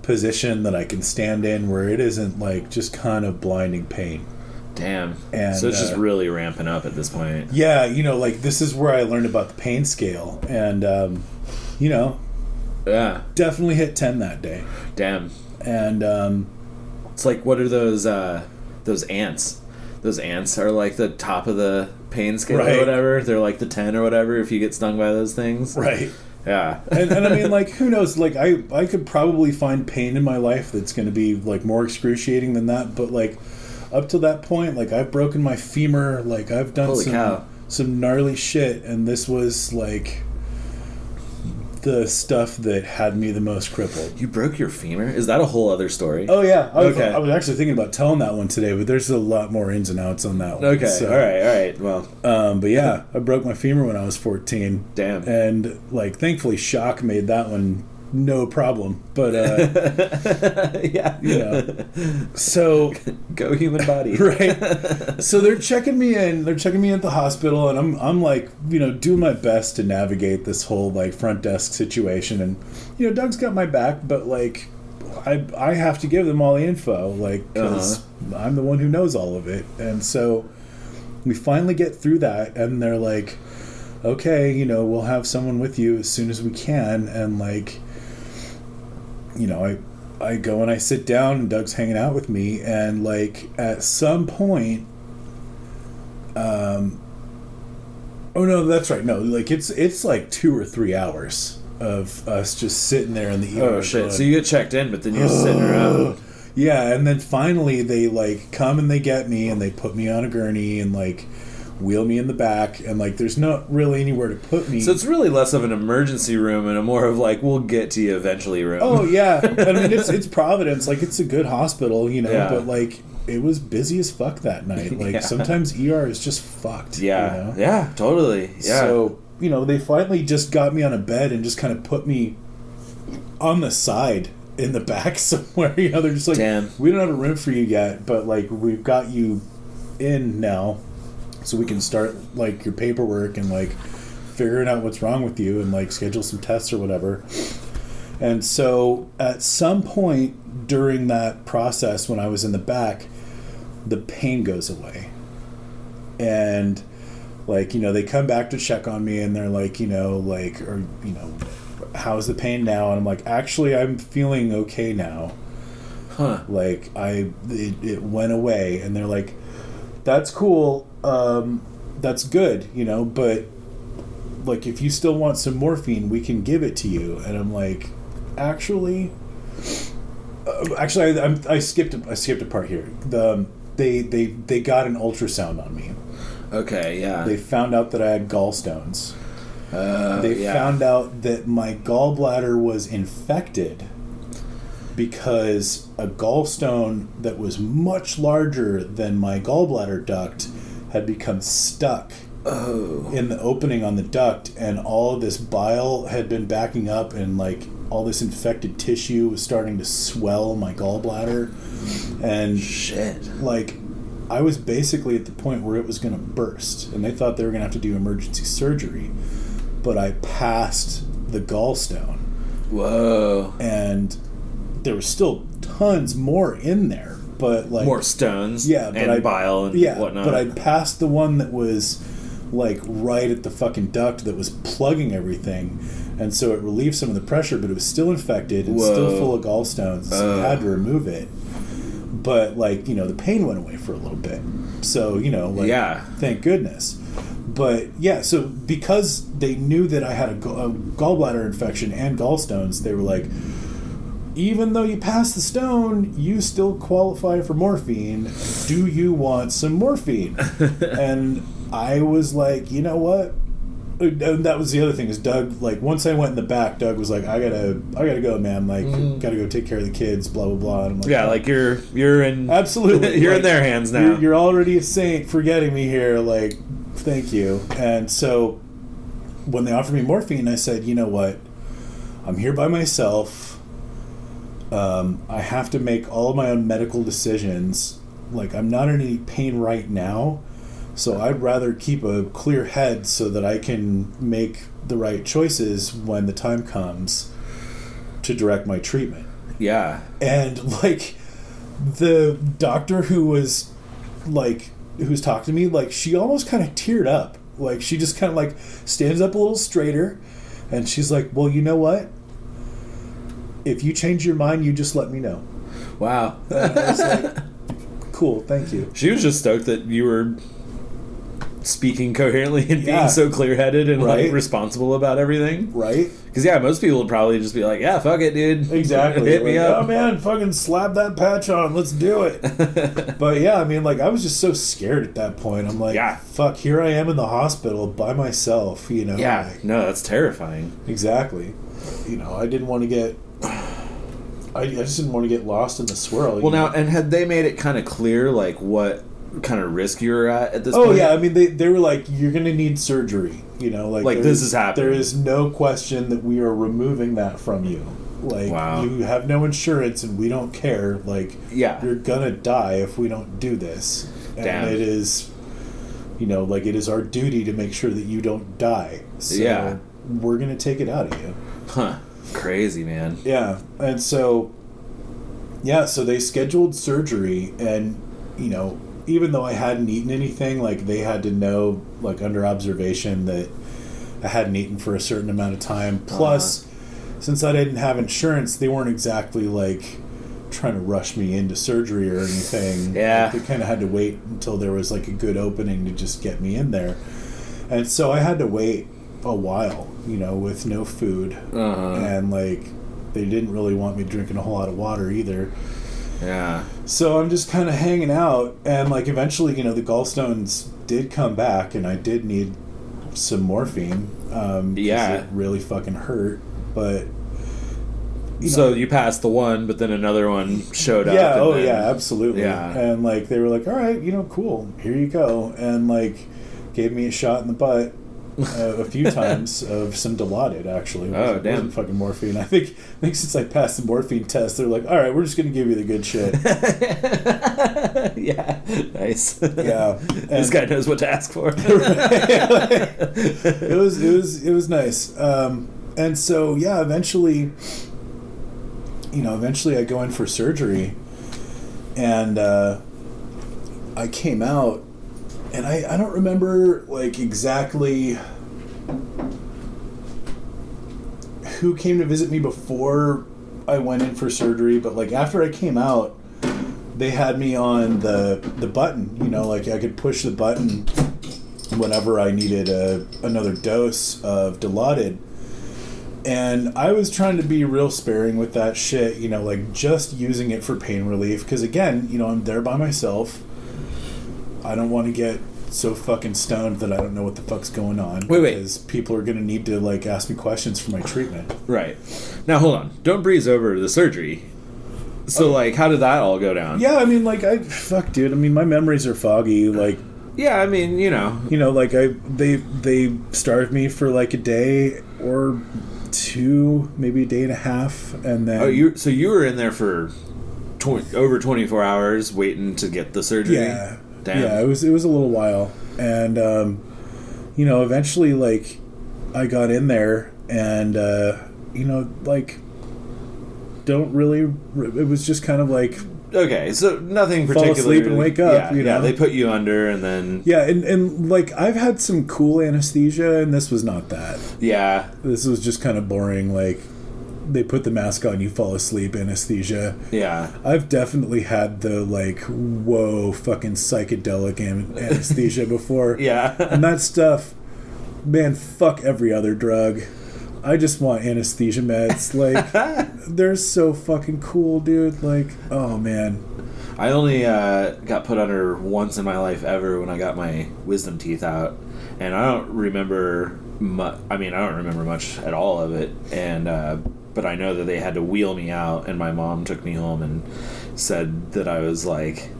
position that I can stand in where it isn't, just kind of blinding pain. Damn. And, so it's just really ramping up at this point. Yeah, this is where I learned about the pain scale. And, yeah. Definitely hit 10 that day. Damn. And, it's what are those ants? Those ants are the top of the pain scale or whatever. They're the 10 or whatever if you get stung by those things. Right. Yeah. and I mean, who knows? I could probably find pain in my life that's going to be, more excruciating than that. But, up to that point, I've broken my femur. I've done some gnarly shit. And this was, the stuff that had me the most crippled. You broke your femur? Is that a whole other story? Oh, yeah. I was actually thinking about telling that one today, but there's a lot more ins and outs on that one. Okay. So, all right. Well. But yeah, I broke my femur when I was 14. Damn. And, thankfully, shock made that one no problem. But, yeah. So. Go human body. Right. So they're checking me in. They're checking me at the hospital, and I'm doing my best to navigate this whole, front desk situation. And, Doug's got my back, but, I have to give them all the info, because I'm the one who knows all of it. And so we finally get through that, and they're like, okay, we'll have someone with you as soon as we can. And, I go and I sit down, and Doug's hanging out with me, and at some point, oh no, that's right, no, it's 2 or 3 hours of us just sitting there in the ER. Oh shit! So you get checked in, but then you're sitting around. Yeah, and then finally they come and they get me, and they put me on a gurney and wheel me in the back, and there's not really anywhere to put me. So it's really less of an emergency room and a more of we'll get to you eventually room. Oh yeah, I mean it's Providence, it's a good hospital, yeah. But it was busy as fuck that night. Yeah. Sometimes ER is just fucked. Yeah, yeah, totally. Yeah. So they finally just got me on a bed and just kind of put me on the side in the back somewhere. They're just damn, we don't have a room for you yet, but we've got you in now. So we can start your paperwork and figuring out what's wrong with you and schedule some tests or whatever. And so at some point during that process when I was in the back, the pain goes away. And they come back to check on me, and they're how's the pain now? And I'm actually I'm feeling okay now. Huh. It went away, and they're that's cool. That's good, but if you still want some morphine, we can give it to you. And I'm actually, I skipped a part here. They got an ultrasound on me. Okay, yeah. They found out that I had gallstones. They found out that my gallbladder was infected because a gallstone that was much larger than my gallbladder duct had become stuck in the opening on the duct, and all of this bile had been backing up, and all this infected tissue was starting to swell my gallbladder, and shit, I was basically at the point where it was going to burst, and they thought they were going to have to do emergency surgery. But I passed the gallstone. Whoa. And there was still tons more in there, but like more stones, yeah, and bile and whatnot. But I passed the one that was like right at the fucking duct that was plugging everything, and so it relieved some of the pressure, but it was still infected and still full of gallstones, so I had to remove it. But like, you know, the pain went away for a little bit, so you know, like, thank goodness. But yeah, so because they knew that I had a gallbladder infection and gallstones, they were like, even though you passed the stone, you still qualify for morphine. Do you want some morphine? And I was like, you know what? And that was the other thing is Doug, like, once I went in the back, Doug was like, I gotta go, man. Like, gotta go take care of the kids, blah, blah, blah. And I'm like, yeah, like, you're in... Absolutely. You're like, in their hands now. You're already a saint for getting me here. Like, thank you. And so when they offered me morphine, I said, you know what? I'm here by myself. I have to make all of my own medical decisions. Like, I'm not in any pain right now, so I'd rather keep a clear head so that I can make the right choices when the time comes to direct my treatment. Yeah. And like the doctor who was talking to me, like, she almost kind of teared up. Like, she just kind of like stands up a little straighter, and she's like, well, you know what? If you change your mind, you just let me know. Wow. And I was like, cool, thank you. She was just stoked that you were speaking coherently and being so clear-headed and like responsible about everything. Right. Because, yeah, most people would probably just be like, yeah, fuck it, dude. Exactly. Hit me up. Oh, man, fucking slap that patch on. Let's do it. But, yeah, I mean, like, I was just so scared at that point. I'm like, fuck, here I am in the hospital by myself, you know? Yeah, like, no, that's terrifying. Exactly. You know, I didn't want to get... I just didn't want to get lost in the swirl. Well, now, and had they made it kind of clear, like, what kind of risk you were at this point? Oh, yeah. I mean, they were like, you're going to need surgery. You know, like this is happening. There is no question that we are removing that from you. Like, you have no insurance and we don't care. Like, you're going to die if we don't do this. And it is, you know, like, it is our duty to make sure that you don't die. So we're going to take it out of you. Huh. Crazy, man. Yeah. And so, so they scheduled surgery, and, you know, even though I hadn't eaten anything, like, they had to know, like, under observation that I hadn't eaten for a certain amount of time. Plus, since I didn't have insurance, they weren't exactly, like, trying to rush me into surgery or anything. Yeah. Like, they kind of had to wait until there was, like, a good opening to just get me in there. And so I had to wait a while, you know, with no food. And, like, they didn't really want me drinking a whole lot of water either. Yeah. So I'm just kind of hanging out, and, like, eventually, you know, the gallstones did come back, and I did need some morphine. It really fucking hurt, but... So you passed the one, but then another one showed up. Yeah, yeah, absolutely. Yeah. And, like, they were like, all right, you know, cool, here you go. And, like, gave me a shot in the butt. A few times of some Dilaudid, actually. It wasn't fucking morphine. I think since I passed the morphine test, they're like, all right, we're just going to give you the good shit. Yeah, nice. Yeah, this guy knows what to ask for. It was nice. And so eventually I go in for surgery, and I came out. And I don't remember, like, exactly who came to visit me before I went in for surgery, but, like, after I came out, they had me on the button, you know, like, I could push the button whenever I needed another dose of Dilaudid. And I was trying to be real sparing with that shit, you know, like, just using it for pain relief, because, again, you know, I'm there by myself. I don't want to get so fucking stoned that I don't know what the fuck's going on. Because people are going to need to, like, ask me questions for my treatment. Right. Now, hold on. Don't breeze over the surgery. So, like, how did that all go down? Yeah, I mean, like, fuck, dude. I mean, my memories are foggy. Like, yeah, I mean, you know. You know, like, they starved me for, like, a day or two, maybe a day and a half, and then... So you were in there for over 24 hours waiting to get the surgery? Yeah. Damn. Yeah, it was a little while. And, you know, eventually, like, I got in there and, you know, like, don't really... It was just kind of like... Okay, so nothing particularly... Fall asleep and wake up, you know? Yeah, they put you under and then... Yeah, and like, I've had some cool anesthesia, and this was not that. Yeah. This was just kind of boring, like, they put the mask on, you fall asleep, anesthesia. Yeah. I've definitely had the, like, whoa, fucking psychedelic anesthesia before. Yeah. And that stuff, man, fuck every other drug. I just want anesthesia meds. Like, they're so fucking cool, dude. Like, oh, man. I only got put under once in my life ever when I got my wisdom teeth out. And I don't remember I don't remember much at all of it. And, but I know that they had to wheel me out, and my mom took me home and said that I was, like,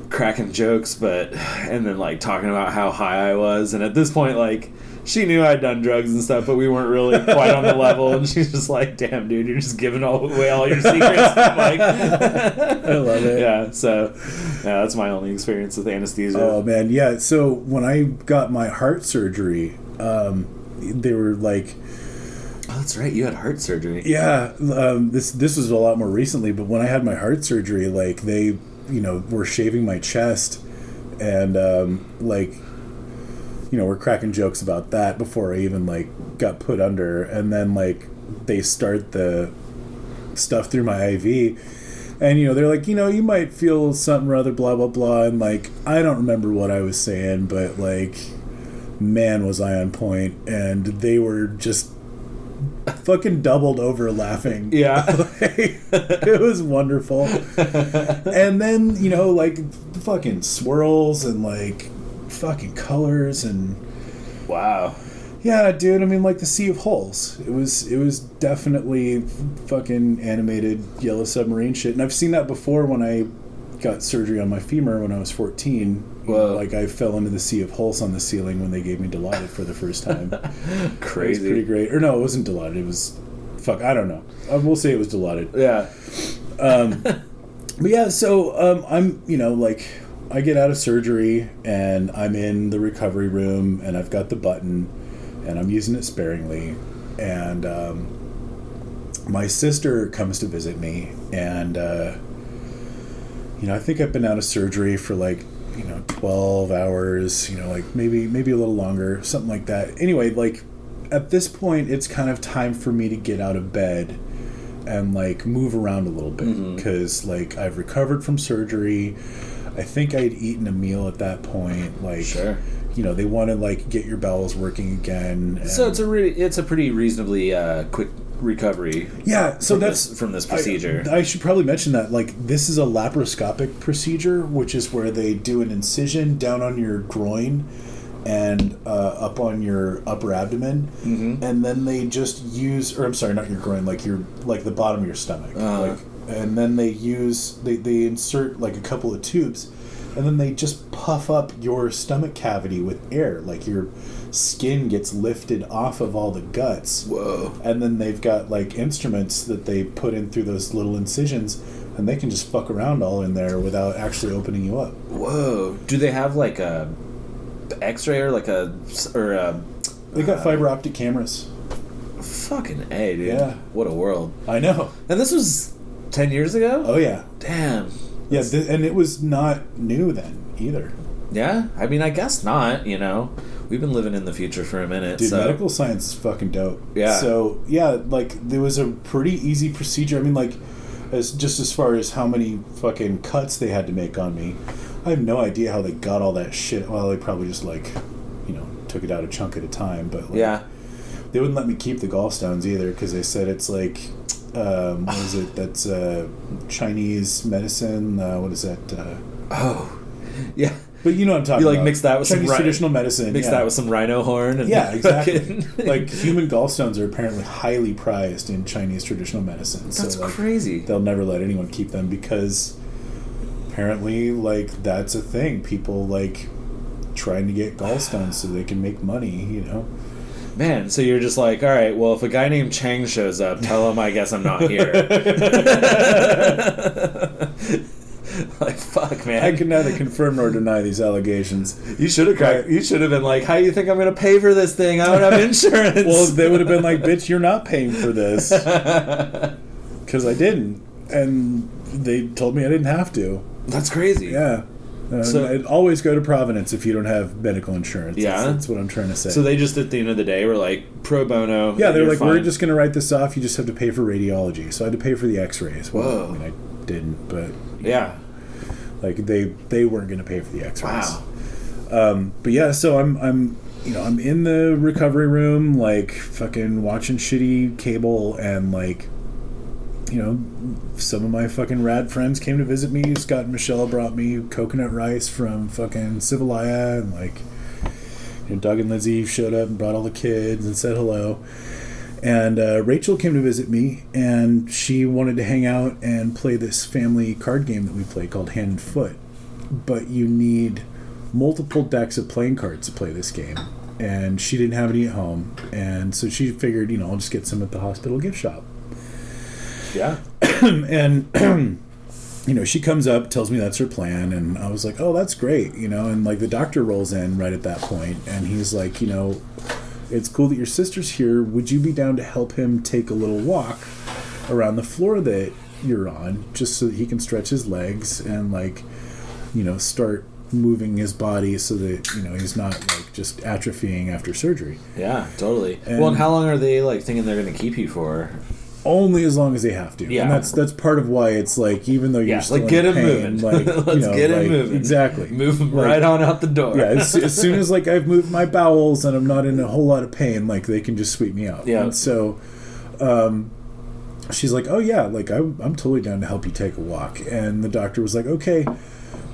cracking jokes, and then, like, talking about how high I was. And at this point, like, she knew I'd done drugs and stuff, but we weren't really quite on the level. And she's just like, damn, dude, you're just giving away all your secrets. I'm like, I love it. Yeah, so, yeah, that's my only experience with anesthesia. Oh, man, yeah. So when I got my heart surgery, they were like... Oh, that's right. You had heart surgery. Yeah. This was a lot more recently, but when I had my heart surgery, like, they, you know, were shaving my chest and, like... You know, we're cracking jokes about that before I even, like, got put under. And then, like, they start the stuff through my IV. And, you know, they're like, you know, you might feel something or other, blah, blah, blah. And, like, I don't remember what I was saying, but, like, man, was I on point. And they were just fucking doubled over laughing. Yeah. It was wonderful. And then, you know, like, fucking swirls and, like... fucking colors and wow. Yeah, dude, I mean, like the Sea of Holes. It was definitely fucking animated Yellow Submarine shit. And I've seen that before when I got surgery on my femur when I was 14. Whoa. Like, I fell into the Sea of Holes on the ceiling when they gave me Dilaudid for the first time. Crazy. It was pretty great. Or no, it wasn't Dilaudid. It was... Fuck, I don't know. We'll say it was Dilaudid. Yeah. But yeah, so I'm, you know, like... I get out of surgery and I'm in the recovery room and I've got the button and I'm using it sparingly. And my sister comes to visit me and, you know, I think I've been out of surgery for like, you know, 12 hours, you know, like maybe a little longer, something like that. Anyway, like at this point, it's kind of time for me to get out of bed and like move around a little bit because like I've recovered from surgery. I think I had eaten a meal at that point. Like, sure. You know, they want to like get your bowels working again. And so it's a pretty reasonably quick recovery. Yeah. So from this procedure. I should probably mention that like this is a laparoscopic procedure, which is where they do an incision down on your groin and up on your upper abdomen, and then they just use, or I'm sorry, not your groin, like the bottom of your stomach, like. And then they insert like a couple of tubes and then they just puff up your stomach cavity with air. Like your skin gets lifted off of all the guts. Whoa. And then they've got like instruments that they put in through those little incisions and they can just fuck around all in there without actually opening you up. Whoa. Do they have like a x-ray or like they got fiber optic cameras. Fucking A, dude. Yeah. What a world. I know. And this was 10 years ago? Oh, yeah. Damn. Yeah, and it was not new then, either. Yeah? I mean, I guess not, you know. We've been living in the future for a minute, dude, so... medical science is fucking dope. Yeah. So, yeah, like, there was a pretty easy procedure. I mean, like, as far as how many fucking cuts they had to make on me, I have no idea how they got all that shit. Well, they probably just, like, you know, took it out a chunk at a time, but, like... Yeah. They wouldn't let me keep the gallstones either, because they said it's, like... what is it? That's Chinese medicine. What is that? Oh, yeah. But you know what I'm talking about. You like mix that with Chinese some traditional medicine. Mix that with some rhino horn. And yeah, exactly. Like human gallstones are apparently highly prized in Chinese traditional medicine. That's so, like, crazy. They'll never let anyone keep them because apparently, like, that's a thing. People like trying to get gallstones so they can make money. You know. Man, so you're just like, all right, well, if a guy named Chang shows up, tell him I guess I'm not here. Like, fuck, man. I can neither confirm nor deny these allegations. You should have cracked. You should have been like, "How do you think I'm going to pay for this thing? I don't have insurance." Well, they would have been like, "Bitch, you're not paying for this," because I didn't, and they told me I didn't have to. That's crazy. Yeah. So I'd always go to Providence if you don't have medical insurance. Yeah, that's what I'm trying to say. So they just at the end of the day were like pro bono. Yeah, they're like, fine. We're just going to write this off. You just have to pay for radiology. So I had to pay for the X-rays. Well, Whoa. I mean, I didn't, but yeah, like they weren't going to pay for the X-rays. Wow. But yeah, so I'm in the recovery room, like fucking watching shitty cable, and like, some of my fucking rad friends came to visit me. Scott and Michelle brought me coconut rice from fucking Civilaya, and like, Doug and Lizzie showed up and brought all the kids and said hello. And Rachel came to visit me, and she wanted to hang out and play this family card game that we play called Hand and Foot. But you need multiple decks of playing cards to play this game, and she didn't have any at home, and so she figured, I'll just get some at the hospital gift shop. Yeah. And she comes up, tells me that's her plan, and I was like, oh, that's great, and like the doctor rolls in right at that point, and he's like, it's cool that your sister's here. Would you be down to help him take a little walk around the floor that you're on, just so that he can stretch his legs and like, start moving his body so that, he's not like just atrophying after surgery. Yeah, totally. And how long are they like thinking they're going to keep you for? Only as long as they have to. Yeah. And that's part of why it's like, even though you're still like, get in him pain, moving. like, Let's get him moving. Exactly. Move him right on out the door. Yeah, as soon as like I've moved my bowels and I'm not in a whole lot of pain, like they can just sweep me out. Yeah. And so she's like, oh yeah, like I'm totally down to help you take a walk. And the doctor was like, okay,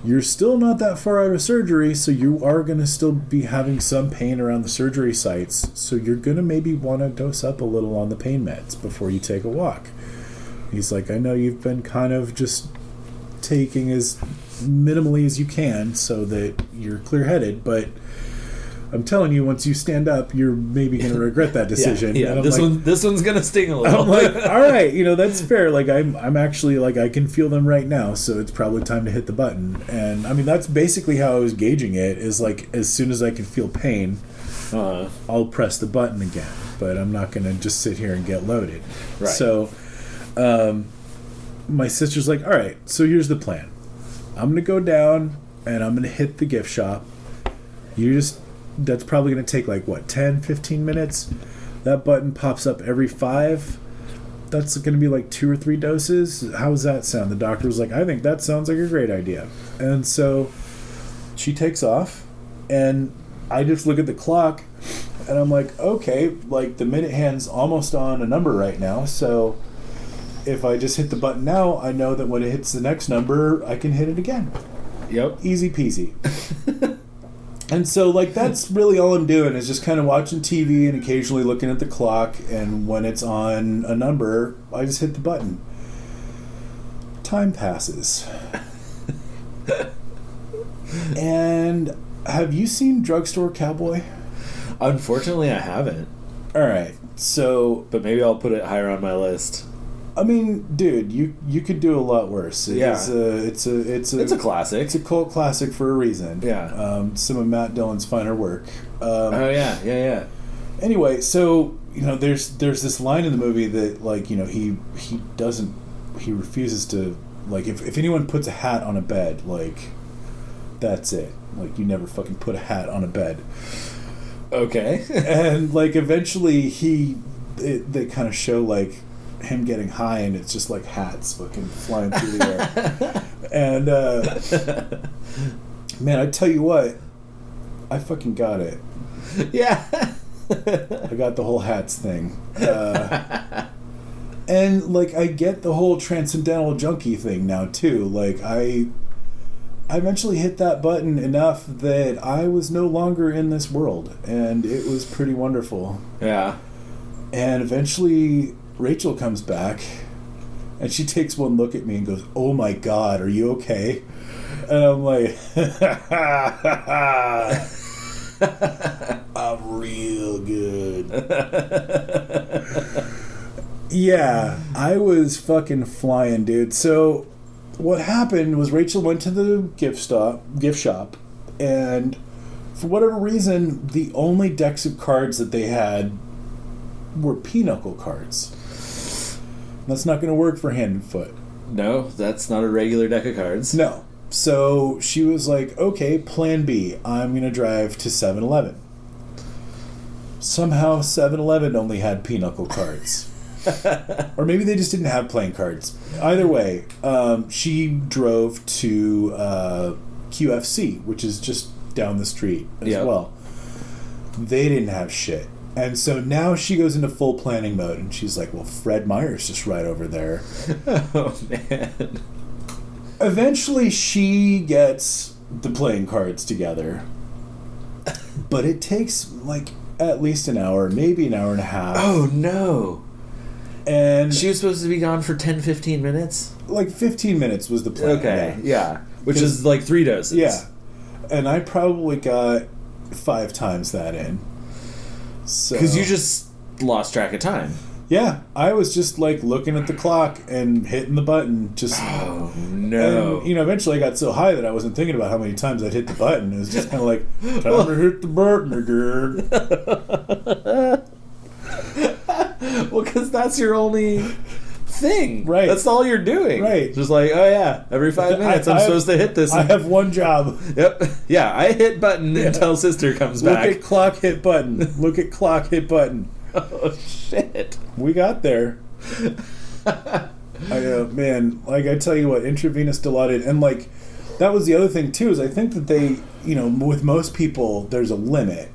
you're still not that far out of surgery, so you are going to still be having some pain around the surgery sites, so you're going to maybe want to dose up a little on the pain meds before you take a walk. He's like, I know you've been kind of just taking as minimally as you can so that you're clear-headed, but I'm telling you, once you stand up, you're maybe going to regret that decision. Yeah. And This one's going to sting a little. I'm like, all right, that's fair. Like, I'm actually, like, I can feel them right now, so it's probably time to hit the button. And, I mean, that's basically how I was gauging it, is, like, as soon as I can feel pain, I'll press the button again. But I'm not going to just sit here and get loaded. Right. So, my sister's like, all right, so here's the plan. I'm going to go down, and I'm going to hit the gift shop. That's probably going to take, like, 10, 15 minutes? That button pops up every 5. That's going to be, like, 2 or 3 doses? How does that sound? The doctor was like, I think that sounds like a great idea. And so she takes off, and I just look at the clock, and I'm like, okay, like, the minute hand's almost on a number right now, so if I just hit the button now, I know that when it hits the next number, I can hit it again. Yep. Easy peasy. And so, like, that's really all I'm doing is just kind of watching TV and occasionally looking at the clock. And when it's on a number, I just hit the button. Time passes. And have you seen Drugstore Cowboy? Unfortunately, I haven't. All right. So, but maybe I'll put it higher on my list. I mean, dude, you could do a lot worse. It's a classic. It's a cult classic for a reason. Yeah. Some of Matt Dillon's finer work. Yeah. Anyway, so there's this line in the movie that he refuses to, like, if anyone puts a hat on a bed, like, that's it. Like, you never fucking put a hat on a bed. Okay. And like eventually they kind of show like him getting high, and it's just like hats fucking flying through the air. And man, I tell you what, I fucking got it. Yeah. I got the whole hats thing. And like I get the whole transcendental junkie thing now too. Like I eventually hit that button enough that I was no longer in this world, and it was pretty wonderful. Yeah. And eventually Rachel comes back, and she takes one look at me and goes, "Oh my God, are you okay?" And I'm like, I'm real good. Yeah, I was fucking flying, dude. So what happened was Rachel went to the gift shop, and for whatever reason, the only decks of cards that they had were pinochle cards. That's not going to work for Hand and Foot. No, that's not a regular deck of cards. No. So she was like, okay, plan B. I'm going to drive to 7-Eleven. Somehow 7-Eleven only had pinochle cards. Or maybe they just didn't have playing cards. Either way, she drove to QFC, which is just down the street as well. They didn't have shit. And so now she goes into full planning mode, and she's like, well, Fred Meyer's just right over there. Oh, man. Eventually, she gets the playing cards together. But it takes, like, at least an hour, maybe an hour and a half. Oh, no. And she was supposed to be gone for 10, 15 minutes? Like, 15 minutes was the plan. Okay, yeah. Which is like 3 doses. Yeah. And I probably got 5 times that in. Because you just lost track of time. Yeah, I was just like looking at the clock and hitting the button. Oh no! And, eventually I got so high that I wasn't thinking about how many times I'd hit the button. It was just kind of like, time to hit the button again. Well, because that's your only thing, right? That's all you're doing, right? Just like, oh yeah, every 5 minutes I'm supposed to hit this. I have one job. Yep. Yeah, I hit button until sister comes back. Look at clock, hit button. Look at clock, hit button. Oh shit! We got there. Man, like I tell you what, intravenous Dilaudid, and like that was the other thing too. Is I think that they, with most people, there's a limit.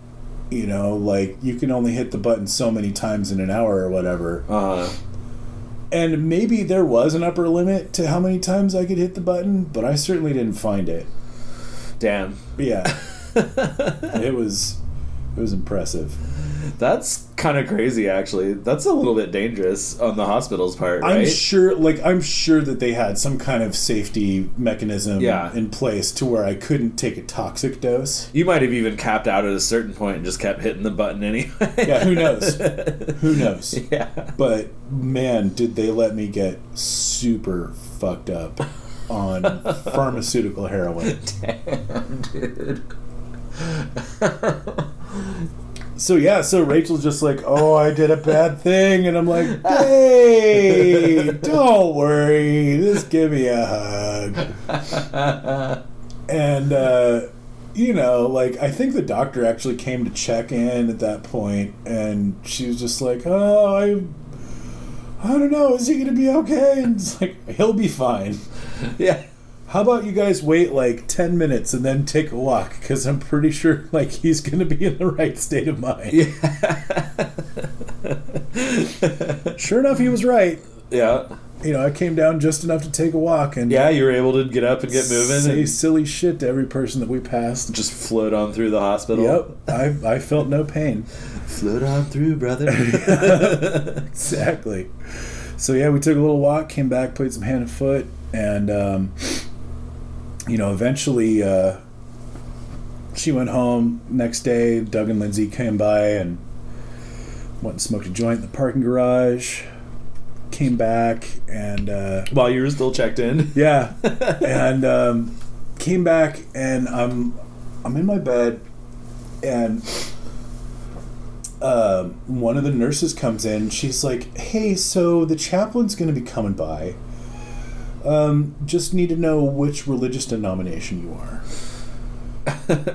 Like you can only hit the button so many times in an hour or whatever. And maybe there was an upper limit to how many times I could hit the button, but I certainly didn't find it. Damn. Yeah. It was impressive. That's kind of crazy, actually. That's a little bit dangerous on the hospital's part, right? I'm sure that they had some kind of safety mechanism in place to where I couldn't take a toxic dose. You might have even capped out at a certain point and just kept hitting the button anyway. Yeah, who knows? Who knows? Yeah. But, man, did they let me get super fucked up on pharmaceutical heroin. Damn, dude. So Rachel's just like, oh, I did a bad thing, and I'm like, hey, don't worry, just give me a hug. And like I think the doctor actually came to check in at that point, and she was just like, oh, I don't know, is he gonna be okay? And it's like, he'll be fine. Yeah. How about you guys wait like 10 minutes and then take a walk? Because I'm pretty sure like he's going to be in the right state of mind. Yeah. Sure enough, he was right. Yeah. I came down just enough to take a walk. And yeah, you were able to get up and get moving. Say silly shit to every person that we passed. Just float on through the hospital. Yep. I felt no pain. Float on through, brother. Exactly. So yeah, we took a little walk, came back, played some Hand and Foot, and... eventually she went home. Next day, Doug and Lindsay came by and went and smoked a joint in the parking garage. Came back and... while you were still checked in? Yeah. And came back and I'm in my bed and one of the nurses comes in. She's like, hey, so the chaplain's going to be coming by. Just need to know which religious denomination you are.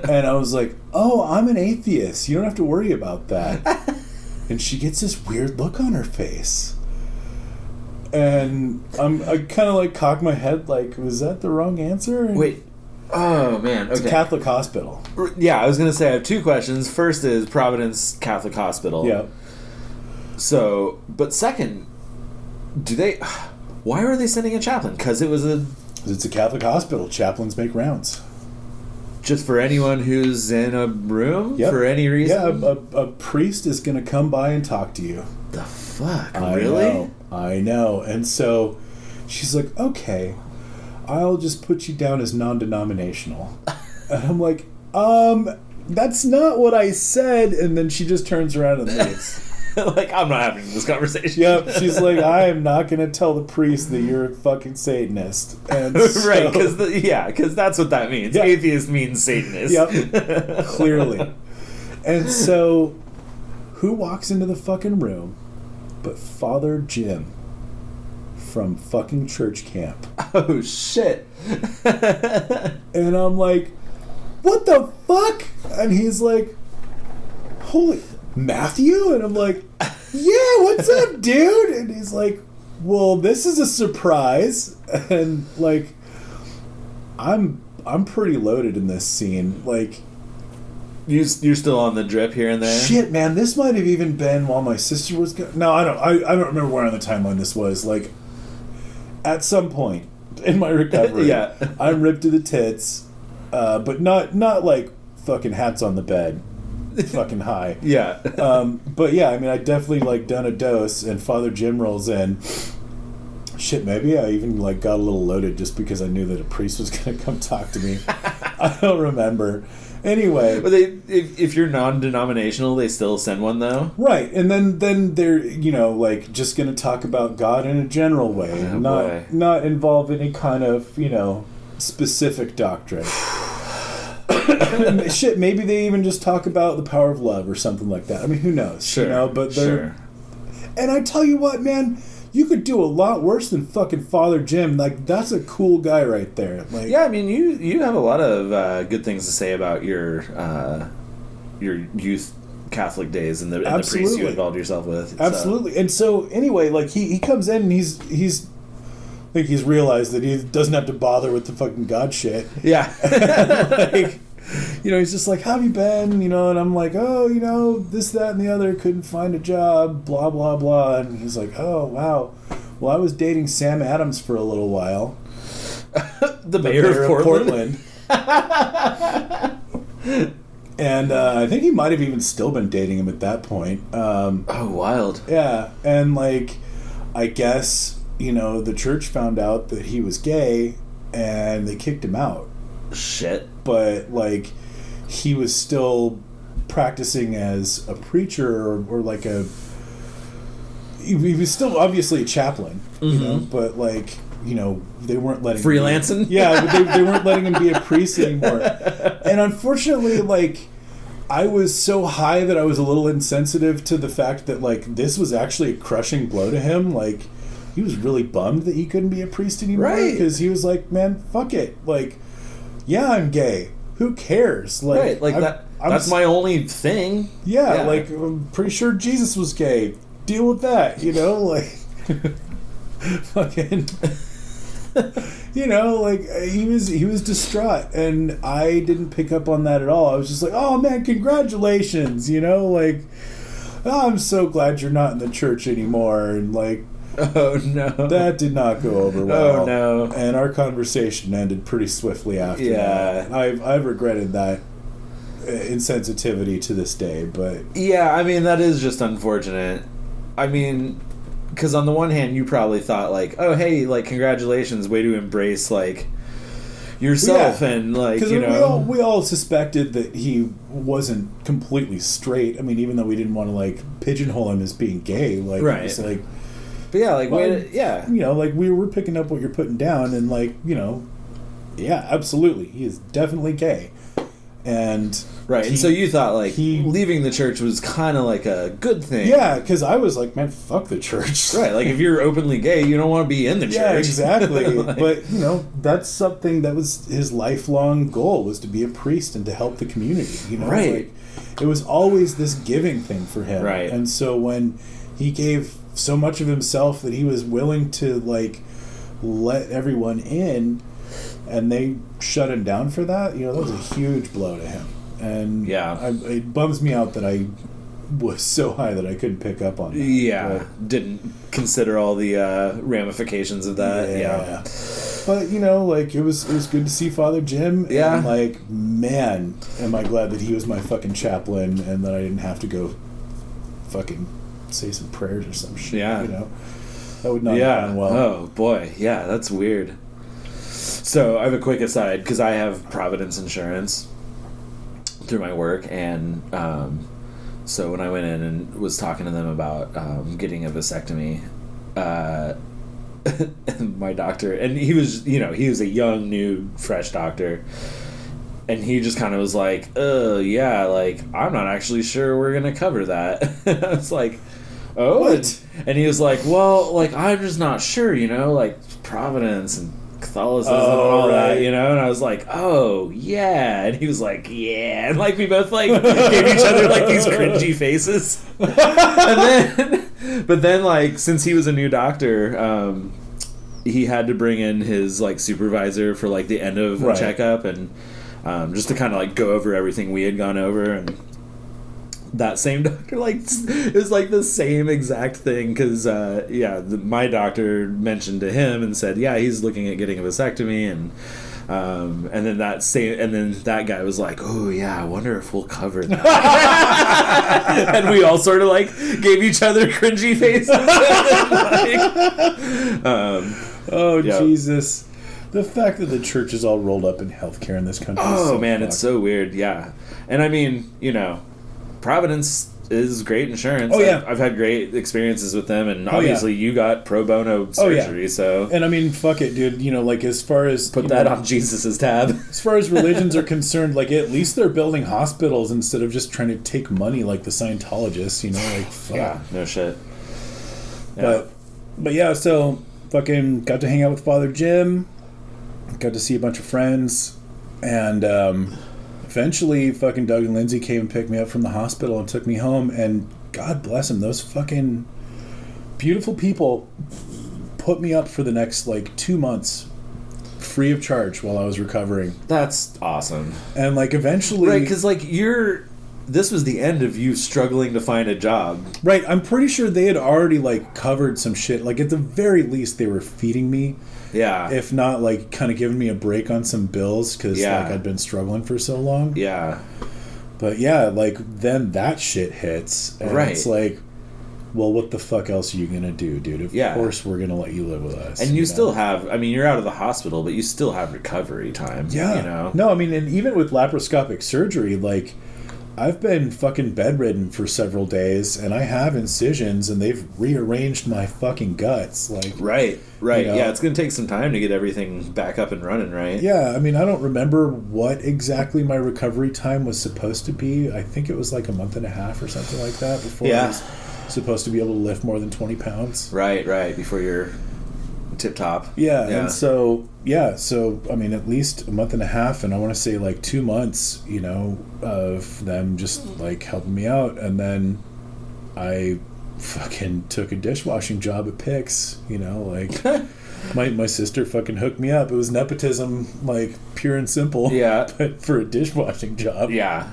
And I was like, oh, I'm an atheist. You don't have to worry about that. And she gets this weird look on her face. And I kind of like cock my head like, was that the wrong answer? And wait. Oh, man. Okay. It's a Catholic hospital. Yeah, I was going to say I have 2 questions. First is Providence Catholic Hospital. Yeah. So, but second, why were they sending a chaplain? Because it's a Catholic hospital. Chaplains make rounds. Just for anyone who's in a room? Yep. For any reason? Yeah, a priest is going to come by and talk to you. The fuck? Really? I know. And so she's like, okay, I'll just put you down as non-denominational. And I'm like, that's not what I said. And then she just turns around and leaves. Like, I'm not having this conversation. Yep, she's like, I am not going to tell the priest that you're a fucking Satanist. And Right, because that's what that means. Yeah. Atheist means Satanist. Yep, clearly. And so, who walks into the fucking room but Father Jim from fucking church camp? Oh, shit. And I'm like, what the fuck? And he's like, holy, Matthew? And I'm like, yeah, what's up, dude? And he's like, well, this is a surprise. And like, I'm pretty loaded in this scene. Like, You're still on the drip here and there? shit, man, this might have even been while my sister was no, I don't remember where on the timeline this was. Like, at some point in my recovery, Yeah. I'm ripped to the tits, but not like fucking hats on the bed, fucking high. Yeah. But yeah, I mean, I definitely like done a dose, and Father Jim rolls in. Shit, maybe I even like got a little loaded just because I knew that a priest was gonna come talk to me. I don't remember. Anyway, But if you're non-denominational, they still send one, though? right, and then they're like just gonna talk about God in a general way, Oh, boy. not involve any kind of specific doctrine. Shit, maybe they even just talk about the power of love or something like that. I mean, who knows? Sure. But they're. And I tell you what, man, you could do a lot worse than fucking Father Jim. Like, that's a cool guy right there. Like, Yeah, I mean, you have a lot of good things to say about your youth Catholic days and the priests you Absolutely. involved yourself with. so. absolutely. And so, anyway, like he comes in and he's I think he's realized that he doesn't have to bother with the fucking God shit. Yeah. Like, he's just like, how have you been? And I'm like, oh, this, that, and the other, couldn't find a job, blah, blah, blah. And he's like, oh, wow. Well, I was dating Sam Adams for a little while. the mayor of Portland. And I think he might have even still been dating him at that point. Oh, wild. Yeah. And, like, I guess, the church found out that he was gay and they kicked him out. Shit. But like he was still practicing as a preacher or like he was still obviously a chaplain, but like they weren't letting freelancing. But they weren't letting him be a priest anymore. And unfortunately, like, I was so high that I was a little insensitive to the fact that like this was actually a crushing blow to him. Like, he was really bummed that he couldn't be a priest anymore, Right. because he was like, man, fuck it, like, yeah, I'm gay. Who cares? Like, Right, like that's my only thing. Yeah, like, I'm pretty sure Jesus was gay. Deal with that, like, fucking, like, he was distraught, and I didn't pick up on that at all. I was just like, oh man, congratulations, like, oh, I'm so glad you're not in the church anymore, and like, oh no, that did not go over well. Oh no, and our conversation ended pretty swiftly after Yeah. that. I've regretted that insensitivity to this day, but yeah, I mean, that is just unfortunate. I mean, because on the one hand, you probably thought like, oh hey, like, congratulations, way to embrace like yourself, and like, we all suspected that he wasn't completely straight. I mean, even though we didn't want to like pigeonhole him as being gay, like, Right. it's like, but yeah, like, well, yeah, like, we were picking up what you're putting down, and like, yeah, absolutely, he is definitely gay, and right. And so you thought like he- leaving the church was kind of like a good thing. yeah, because I was like, man, fuck the church. Right, like if you're openly gay, you don't want to be in the church. Yeah, exactly. Like- But that's something that was his lifelong goal, was to be a priest and to help the community. Right. Like, it was always this giving thing for him. Right. And so when he gave so much of himself that he was willing to like let everyone in, and they shut him down for that, that was a huge blow to him. And Yeah. it bums me out that I was so high that I couldn't pick up on that. Yeah, didn't consider all the ramifications of that. Yeah. But like, it was good to see Father Jim. Yeah. And like, man, am I glad that he was my fucking chaplain, and that I didn't have to go fucking say some prayers or some shit. Yeah. That would not have gone well. Oh boy, yeah, that's weird. So I have a quick aside, because I have Providence Insurance through my work, and So when I went in and was talking to them about getting a vasectomy, my doctor, and he was, he was a young, new, fresh doctor, and he just kind of was like, yeah, like, I'm not actually sure we're going to cover that. I was like, oh? What? And he was like, well, like, I'm just not sure, like, Providence and Catholicism and all that, and I was like, oh, yeah. And he was like, yeah. And, like, we both, like, gave each other, like, these cringy faces. But then, like, since he was a new doctor, he had to bring in his, like, supervisor for, like, the end of the checkup, and just to kind of, like, go over everything we had gone over. And that same doctor, like, it was, like, the same exact thing, because, my doctor mentioned to him and said, yeah, he's looking at getting a vasectomy, and then that guy was like, oh, yeah, I wonder if we'll cover that. And we all sort of, like, gave each other cringy faces. Jesus. The fact that the church is all rolled up in healthcare in this country is so man, fucked. it's so weird, yeah. And I mean, Providence is great insurance. Oh, yeah. I've had great experiences with them, and obviously you got pro bono surgery, so... And I mean, fuck it, dude. Like, as far as... Put that on Jesus's tab. As far as religions are concerned, like, at least they're building hospitals instead of just trying to take money like the Scientologists, like, fuck. Yeah, no shit. Yeah. But yeah, so fucking got to hang out with Father Jim, got to see a bunch of friends, and eventually fucking Doug and Lindsay came and picked me up from the hospital and took me home, and God bless them, those fucking beautiful people put me up for the next, like, 2 months free of charge while I was recovering. That's awesome. And, like, eventually... Right, because, like, this was the end of you struggling to find a job. Right, I'm pretty sure they had already, like, covered some shit. Like, at the very least, they were feeding me. Yeah. If not, like, kind of giving me a break on some bills, because, like, I'd been struggling for so long. Yeah. But, yeah, like, then that shit hits. And it's like, well, what the fuck else are you going to do, dude? Of course we're going to let you live with us. And you still have, I mean, you're out of the hospital, but you still have recovery time. Yeah. No, I mean, and even with laparoscopic surgery, like... I've been fucking bedridden for several days, and I have incisions, and they've rearranged my fucking guts. Like, right. Yeah, it's going to take some time to get everything back up and running, right? Yeah, I mean, I don't remember what exactly my recovery time was supposed to be. I think it was like a month and a half or something like that before I was supposed to be able to lift more than 20 pounds. Right, before you're tip-top. Yeah, and so I mean, at least a month and a half, and I want to say like 2 months, of them just like helping me out, and then I fucking took a dishwashing job at Pix, like my sister fucking hooked me up. It was nepotism, like, pure and simple. Yeah. But for a dishwashing job. Yeah.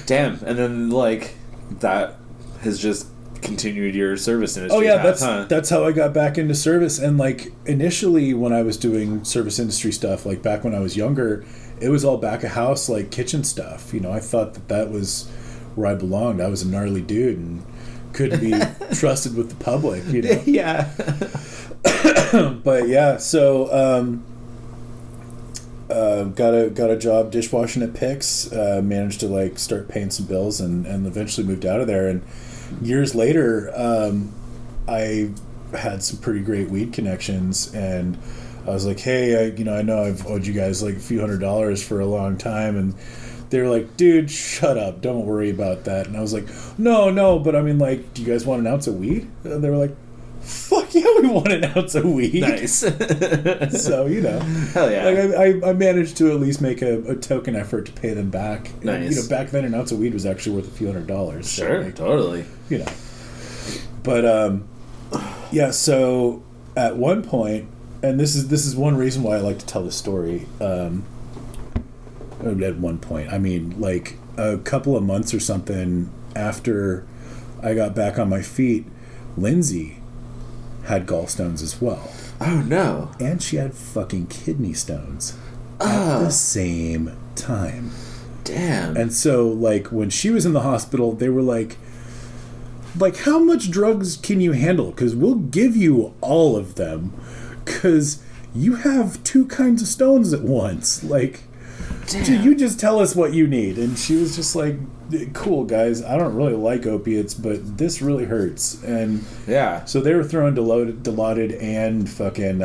Damn. And then, like, that has just continued your service industry. Oh yeah, that's how I got back into service. And, like, initially when I was doing service industry stuff, like back when I was younger, it was all back of house, like, kitchen stuff. I thought that was where I belonged. I was a gnarly dude and couldn't be trusted with the public. Yeah. But yeah, so got a job dishwashing at Pix. Managed to, like, start paying some bills, and eventually moved out of there. And years later, I had some pretty great weed connections, and I was like, hey, I know I've owed you guys like a few $100s for a long time, and they were like, dude, shut up, don't worry about that. And I was like, no, but I mean, like, do you guys want an ounce of weed? And they were like, fuck yeah, we want an ounce of weed. Nice. So, hell yeah. Like, I managed to at least make a token effort to pay them back. Nice. And, back then an ounce of weed was actually worth a few $100s. Sure, so, like, totally. But yeah, so at one point, and this is one reason why I like to tell this story. At one point, I mean, like, a couple of months or something after I got back on my feet, Lindsay had gallstones as well. Oh no. And she had fucking kidney stones at the same time. Damn. And so, like, when she was in the hospital, they were like, how much drugs can you handle? Because we'll give you all of them, because you have two kinds of stones at once. Like, dude, you just tell us what you need. And she was just like, cool, guys, I don't really like opiates, but this really hurts. And yeah. So they were throwing Dilaudid and fucking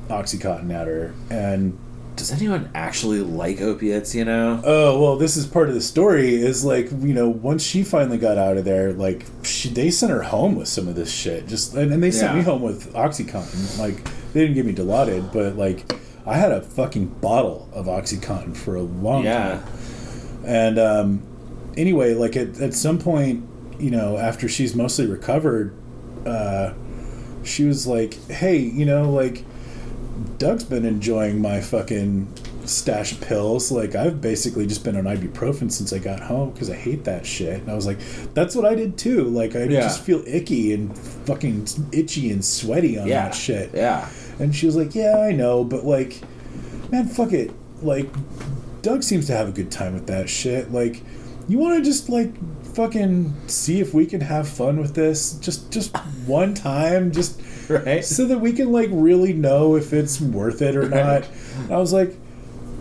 Oxycontin at her. And does anyone actually like opiates, you know? Oh, well, this is part of the story, is like, you know, once she finally got out of there, like, they sent her home with some of this shit. And they sent me home with Oxycontin. Like, they didn't give me Dilaudid, but, like, I had a fucking bottle of Oxycontin for a long time. And, anyway, like, at some point, you know, after she's mostly recovered, she was like, hey, you know, like, Doug's been enjoying my fucking stash of pills. Like, I've basically just been on ibuprofen since I got home because I hate that shit. And I was like, that's what I did too. Like, I just feel icky and fucking itchy and sweaty on that shit. Yeah. And she was like, yeah, I know, but like, man, fuck it. Like, Doug seems to have a good time with that shit. Like, you want to just like fucking see if we can have fun with this just one time, just right, so that we can like really know if it's worth it or not. And I was like,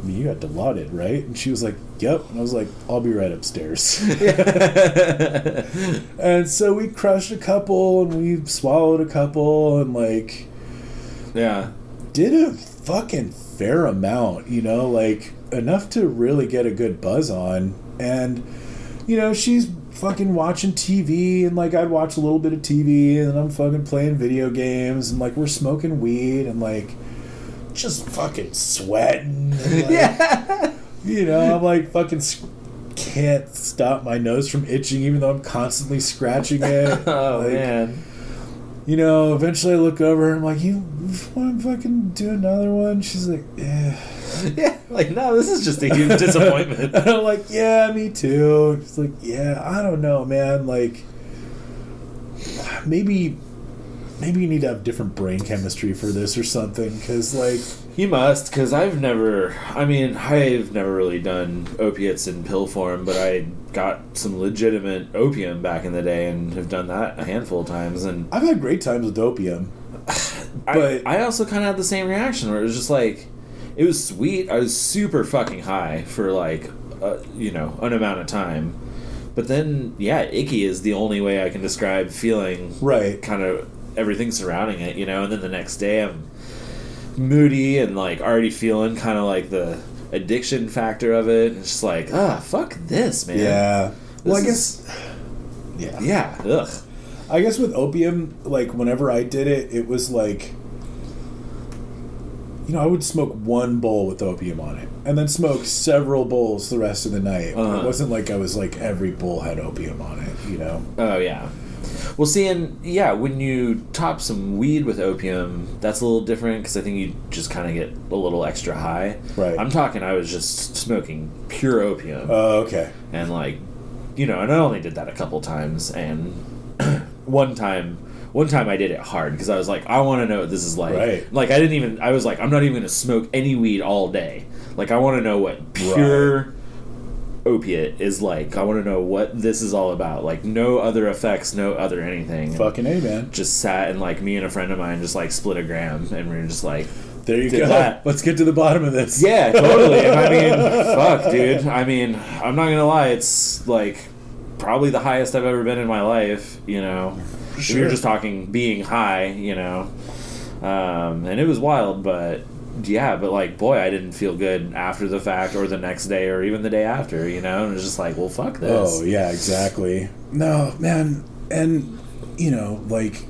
you got Dilaudid, right? And she was like, yep. And I was like, I'll be right upstairs. And so we crushed a couple and we swallowed a couple and like did a fucking fair amount, you know, like enough to really get a good buzz on. And you know, she's fucking watching TV, and like I'd watch a little bit of TV, and then I'm fucking playing video games, and like we're smoking weed, and like just fucking sweating. And, like, you know, I'm like fucking can't stop my nose from itching, even though I'm constantly scratching it. Oh like, man. You know, eventually I look over and I'm like, you want to fucking do another one? She's like, yeah. Yeah, like, no, this is just a huge disappointment. And I'm like, yeah, me too. She's like, yeah, I don't know, man. Like, maybe you need to have different brain chemistry for this or something. Because, like... You must, because I've never really done opiates in pill form, but I got some legitimate opium back in the day and have done that a handful of times. And I've had great times with opium. But I also kind of had the same reaction where it was just like... It was sweet. I was super fucking high for like, you know, an amount of time. But then, yeah, icky is the only way I can describe feeling. Right. Kind of everything surrounding it, you know. And then the next day I'm moody and like already feeling kind of like the addiction factor of it. And it's just like, fuck this, man. Yeah. Well, I guess. Yeah. Yeah. Ugh. I guess with opium, like whenever I did it, it was like... You know, I would smoke one bowl with opium on it, and then smoke several bowls the rest of the night. It wasn't like I was like every bowl had opium on it, you know? Oh, yeah. Well, see, and yeah, when you top some weed with opium, that's a little different, because I think you just kind of get a little extra high. Right. I'm talking, I was just smoking pure opium. Oh, okay. And like, you know, and I only did that a couple times, and one time I did it hard because I was like, I want to know what this is like. Right. Like, I was like, I'm not even going to smoke any weed all day. Like, I want to know what pure opiate is like. I want to know what this is all about. Like, no other effects, no other anything. Fucking A, man. Just sat and, like, me and a friend of mine just, like, split a gram, and we were just like... There you go. That. Let's get to the bottom of this. Yeah, totally. And I mean, fuck, dude. I mean, I'm not going to lie. It's, like, probably the highest I've ever been in my life, you know... Sure. We were just talking being high, you know, and it was wild, but yeah, but like, boy, I didn't feel good after the fact or the next day or even the day after, you know, and it was just like, well, fuck this. Oh, yeah, exactly. No, man, and, you know, like,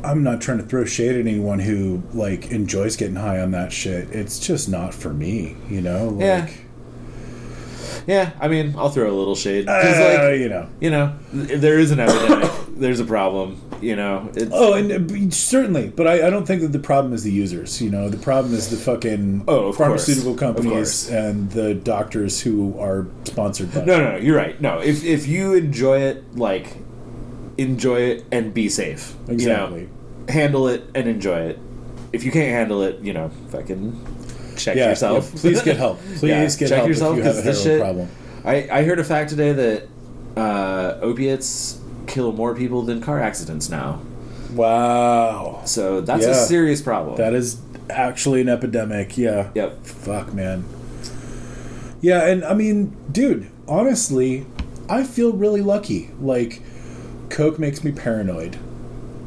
I'm not trying to throw shade at anyone who, like, enjoys getting high on that shit. It's just not for me, you know? Like, yeah, I mean, I'll throw a little shade. 'Cause, like, you know, there is an epidemic. There's a problem, you know. And certainly, but I don't think that the problem is the users. You know, the problem is the fucking pharmaceutical companies and the doctors who are sponsored by. No, you're right. No, if you enjoy it, like, enjoy it and be safe. Exactly. You know, handle it and enjoy it. If you can't handle it, you know, fucking check yourself. Yeah, please get help. Please get check help yourself, if you have a heroin problem. I heard a fact today that opiates kill more people than car accidents now. Wow. So that's a serious problem. That is actually an epidemic. Yeah. Yep. Fuck, man. Yeah, and I mean, dude, honestly, I feel really lucky. Like, coke makes me paranoid.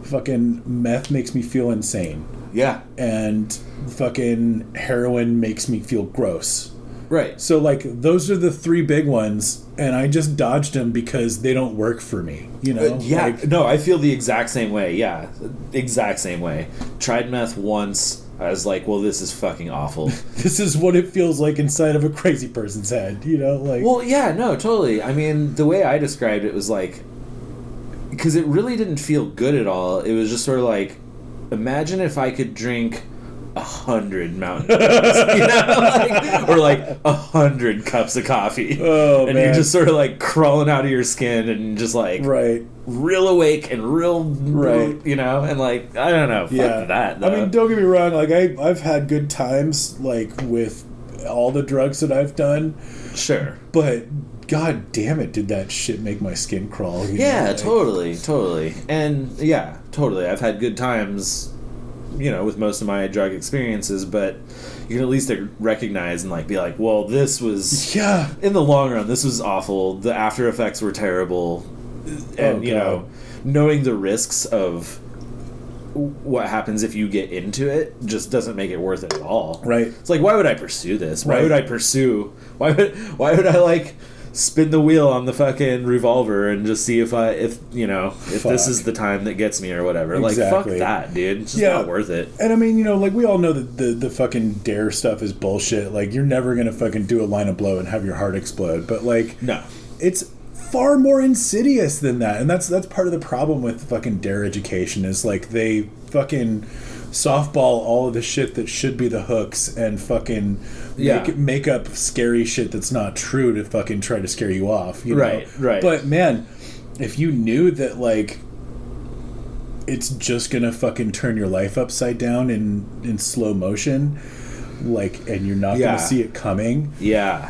Fucking meth makes me feel insane. Yeah. And fucking heroin makes me feel gross. Right. So, like, those are the three big ones, and I just dodged them because they don't work for me, you know? Yeah. Like, No, I feel the exact same way. Yeah. Exact same way. Tried meth once. I was like, well, this is fucking awful. this is what it feels like inside of a crazy person's head, you know? Like, Well, yeah, no, totally. I mean, the way I described it was like, because it really didn't feel good at all. It was just sort of like, imagine if I could drink 100 Mountain Dews, you know, like, or like 100 cups of coffee. Oh, and man. you're just sort of like crawling out of your skin and just like right. real awake and real, Right. you know, and like, I don't know, fuck that. Though. I mean, don't get me wrong, like, I've had good times, like, with all the drugs that I've done. Sure. But, god damn it, did that shit make my skin crawl. You Yeah, know? Like, totally. And, yeah, totally. I've had good times, you know, with most of my drug experiences, but you can at least recognize and, like, be like, well, this was... Yeah. In the long run, this was awful. The after effects were terrible. And, you know, knowing the risks of what happens if you get into it just doesn't make it worth it at all. Right. It's like, why would I pursue this? Why Right. would I pursue... Why would I, like... spin the wheel on the fucking revolver and just see if you know, if this is the time that gets me or whatever. Exactly. Like, fuck that, dude. It's just not worth it. And I mean, you know, like, we all know that the fucking dare stuff is bullshit. Like, you're never gonna fucking do a line of blow and have your heart explode. But, like, No. it's far more insidious than that. And that's part of the problem with fucking dare education is, like, they fucking softball all of the shit that should be the hooks and fucking make up scary shit that's not true to fucking try to scare you off, you know? Right. But man, if you knew that, like, it's just gonna fucking turn your life upside down in slow motion, like, and you're not gonna see it coming,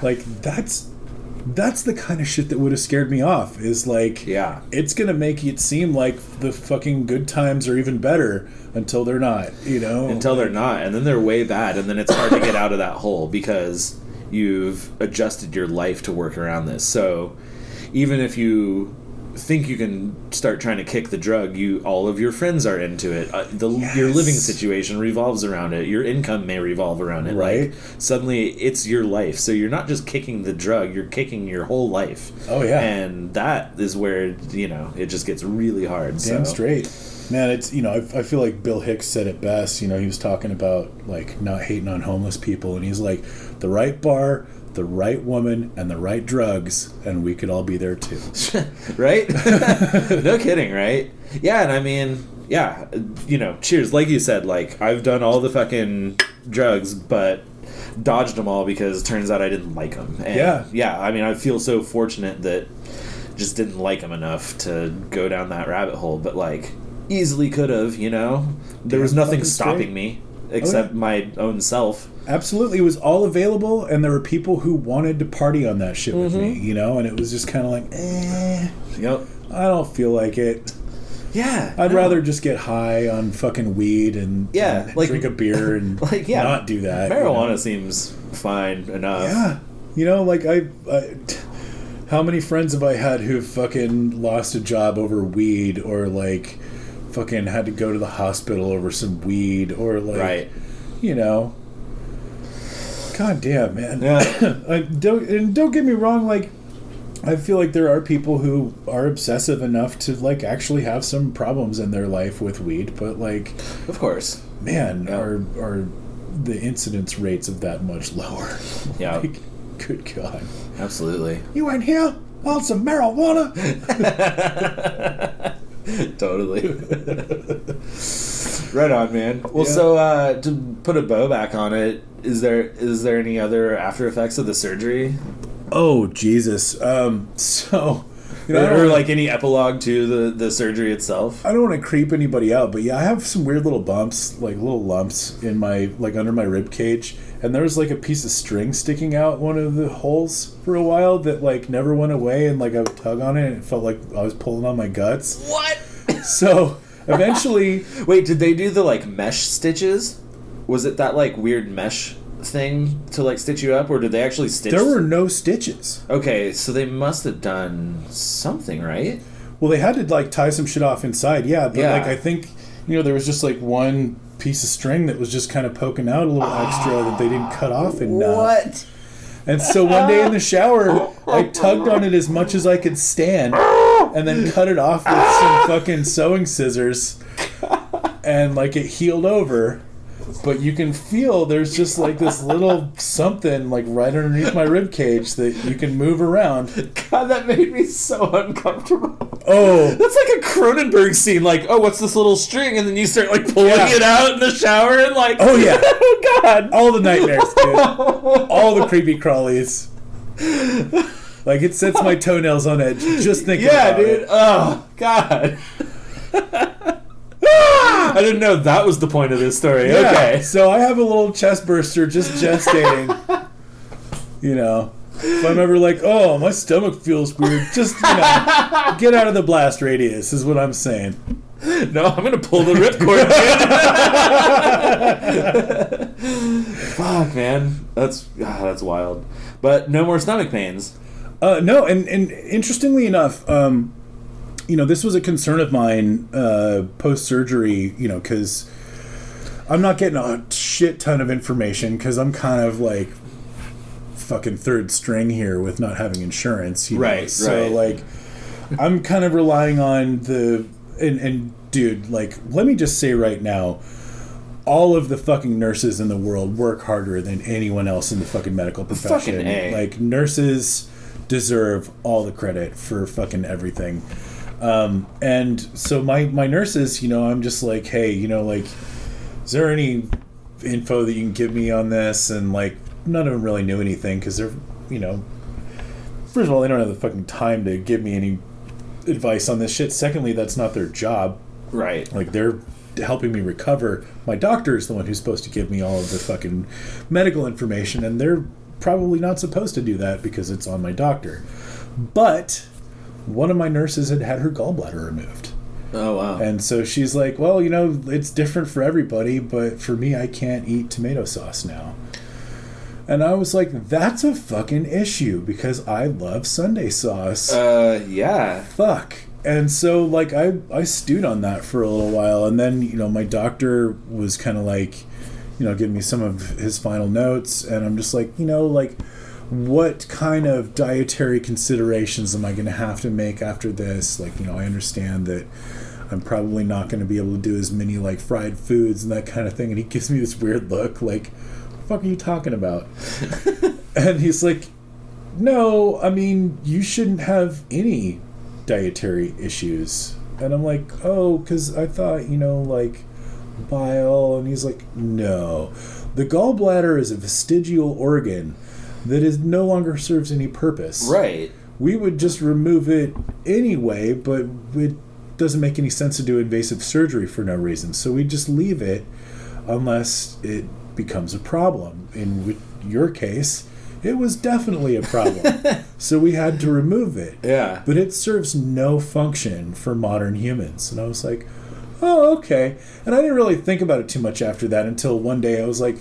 like, that's the kind of shit that would have scared me off, is like, it's gonna make it seem like the fucking good times are even better until they're not, you know? Until they're not, and then they're way bad, and then it's hard to get out of that hole because you've adjusted your life to work around this. So even if you think you can start trying to kick the drug, all of your friends are into it. Your living situation revolves around it. Your income may revolve around it. Right. Like, suddenly it's your life. So you're not just kicking the drug, you're kicking your whole life. Oh, yeah. And that is where, you know, it just gets really hard. Damn straight. Man, it's, you know, I feel like Bill Hicks said it best. You know, he was talking about, like, not hating on homeless people, and he's like, the right bar, the right woman, and the right drugs, and we could all be there too. Right? No kidding, right? Yeah, and I mean, yeah, you know, cheers. Like you said, like, I've done all the fucking drugs, but dodged them all because it turns out I didn't like them. And yeah, I mean, I feel so fortunate that just didn't like them enough to go down that rabbit hole, but, like, easily could have, you know? There was nothing stopping me except my own self. Absolutely. It was all available, and there were people who wanted to party on that shit with me, you know? And it was just kind of like, Yep. I don't feel like it. Yeah. I'd rather just get high on fucking weed and, like, drink a beer and like, not do that. Marijuana seems fine enough. Yeah. You know, like, I how many friends have I had who've fucking lost a job over weed, or, like, fucking had to go to the hospital over some weed, or, like, you know... God damn, man. Yeah. Don't get me wrong, like, I feel like there are people who are obsessive enough to, like, actually have some problems in their life with weed, but, like, of course, man, are the incidence rates of that much lower? Yeah. Like, good God. Absolutely. You ain't here? Want some marijuana? Totally. Right on, man. Well, so to put a bow back on it, is there any other after effects of the surgery? Oh, Jesus. So, you know, or like any epilogue to the surgery itself? I don't want to creep anybody out, but yeah, I have some weird little bumps, like little lumps in my, like, under my rib cage, and there was, like, a piece of string sticking out one of the holes for a while that, like, never went away, and, like, I would tug on it and it felt like I was pulling on my guts. What? So eventually... Wait, did they do the, like, mesh stitches? Was it that, like, weird mesh thing to like stitch you up, or did they actually stitch? There were no stitches. Okay, so they must have done something, right? Well, they had to like tie some shit off inside, yeah. But like I think there was just like one piece of string that was just kind of poking out a little extra that they didn't cut off enough. What? And so one day in the shower, I tugged on it as much as I could stand, and then cut it off with some fucking sewing scissors, and like it healed over. But you can feel there's just like this little something like right underneath my rib cage that you can move around. God, that made me so uncomfortable. Oh, that's like a Cronenberg scene. Like, oh, what's this little string? And then you start like pulling it out in the shower and like, oh yeah, oh God, all the nightmares, dude, all the creepy crawlies. Like it sets my toenails on edge just thinking about it. Dude. Oh God. I didn't know that was the point of this story. Yeah. Okay. So I have a little chest burster just gestating. If I'm ever like, oh, my stomach feels weird, just, get out of the blast radius is what I'm saying. No, I'm going to pull the ripcord, dude. Fuck, man. That's wild. But no more stomach pains. No, and interestingly enough, this was a concern of mine post-surgery, because I'm not getting a shit ton of information because I'm kind of like fucking third string here with not having insurance. Right, so, like, I'm kind of relying on and dude, like, let me just say right now, all of the fucking nurses in the world work harder than anyone else in the fucking medical profession. Fucking A. Like, nurses deserve all the credit for fucking everything. And so my nurses, I'm just like, hey, is there any info that you can give me on this? And like, none of them really knew anything because they're, first of all, they don't have the fucking time to give me any advice on this shit. Secondly, that's not their job. Right. Like, they're helping me recover. My doctor is the one who's supposed to give me all of the fucking medical information, and they're probably not supposed to do that because it's on my doctor. But one of my nurses had her gallbladder removed. Oh, wow. And so she's like, well, it's different for everybody, but for me, I can't eat tomato sauce now. And I was like, that's a fucking issue because I love Sunday sauce. Yeah. Fuck. And so, like, I stewed on that for a little while. And then, my doctor was kind of like, giving me some of his final notes. And I'm just like, what kind of dietary considerations am I going to have to make after this? Like, I understand that I'm probably not going to be able to do as many, like, fried foods and that kind of thing. And he gives me this weird look, like, what the fuck are you talking about? And he's like, no, I mean, you shouldn't have any dietary issues. And I'm like, oh, because I thought, like, bile. And he's like, no. The gallbladder is a vestigial organ that no longer serves any purpose. Right. We would just remove it anyway, but it doesn't make any sense to do invasive surgery for no reason. So we just leave it unless it becomes a problem. In your case, it was definitely a problem. So we had to remove it. Yeah. But it serves no function for modern humans. And I was like, oh, okay. And I didn't really think about it too much after that until one day I was like,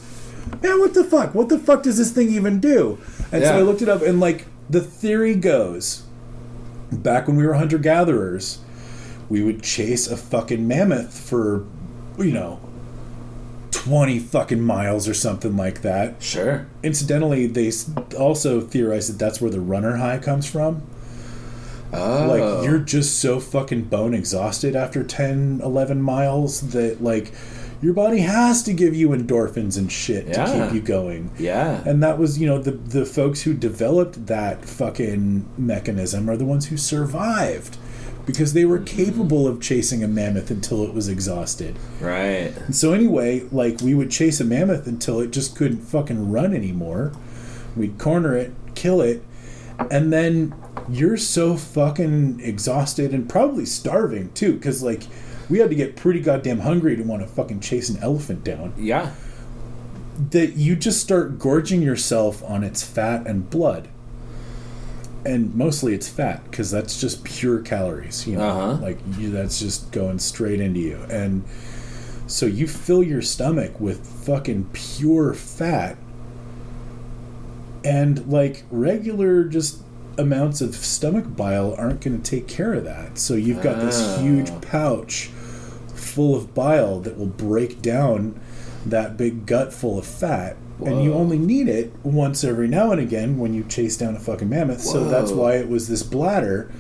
man, what the fuck? What the fuck does this thing even do? And so I looked it up, and, like, the theory goes, back when we were hunter-gatherers, we would chase a fucking mammoth for, 20 fucking miles or something like that. Sure. Incidentally, they also theorize that that's where the runner high comes from. Oh. Like, you're just so fucking bone exhausted after 10, 11 miles that, like, your body has to give you endorphins and shit to keep you going. Yeah. And that was, the folks who developed that fucking mechanism are the ones who survived because they were capable of chasing a mammoth until it was exhausted. Right. And so anyway, like, we would chase a mammoth until it just couldn't fucking run anymore. We'd corner it, kill it, and then you're so fucking exhausted and probably starving too, because, like, we had to get pretty goddamn hungry to want to fucking chase an elephant down. Yeah. That you just start gorging yourself on its fat and blood. And mostly it's fat, because that's just pure calories, Like, that's just going straight into you. And so you fill your stomach with fucking pure fat, And like regular just amounts of stomach bile aren't going to take care of that. So you've got this huge pouch full of bile that will break down that big gut full of fat. Whoa. And you only need it once every now and again when you chase down a fucking mammoth. Whoa. So that's why it was this bladder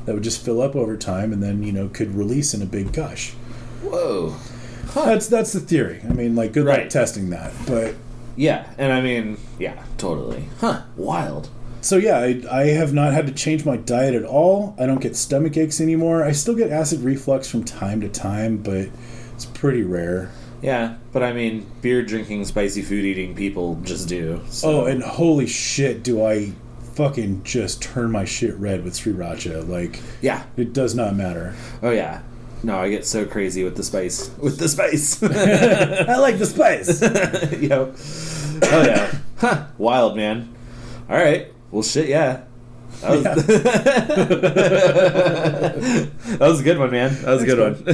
that would just fill up over time and then, you know, could release in a big gush. Whoa. Huh. That's the theory. I mean, like, good luck testing that. But yeah, and I mean, yeah, totally. Huh. Wild. So yeah, I have not had to change my diet at all. I don't get stomach aches anymore. I still get acid reflux from time to time, but it's pretty rare. Yeah, but I mean, beer drinking, spicy food eating people just do. So. Oh, and holy shit, do I fucking just turn my shit red with sriracha. Like, yeah. It does not matter. Oh, yeah. No, I get so crazy with the spice. With the spice. I like the spice. Yo. Oh, yeah. Huh. Wild, man. All right. Well, shit, yeah. That was, that was a good one, man. That was a good one.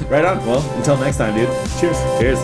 Right on. Well, until next time, dude. Cheers. Cheers.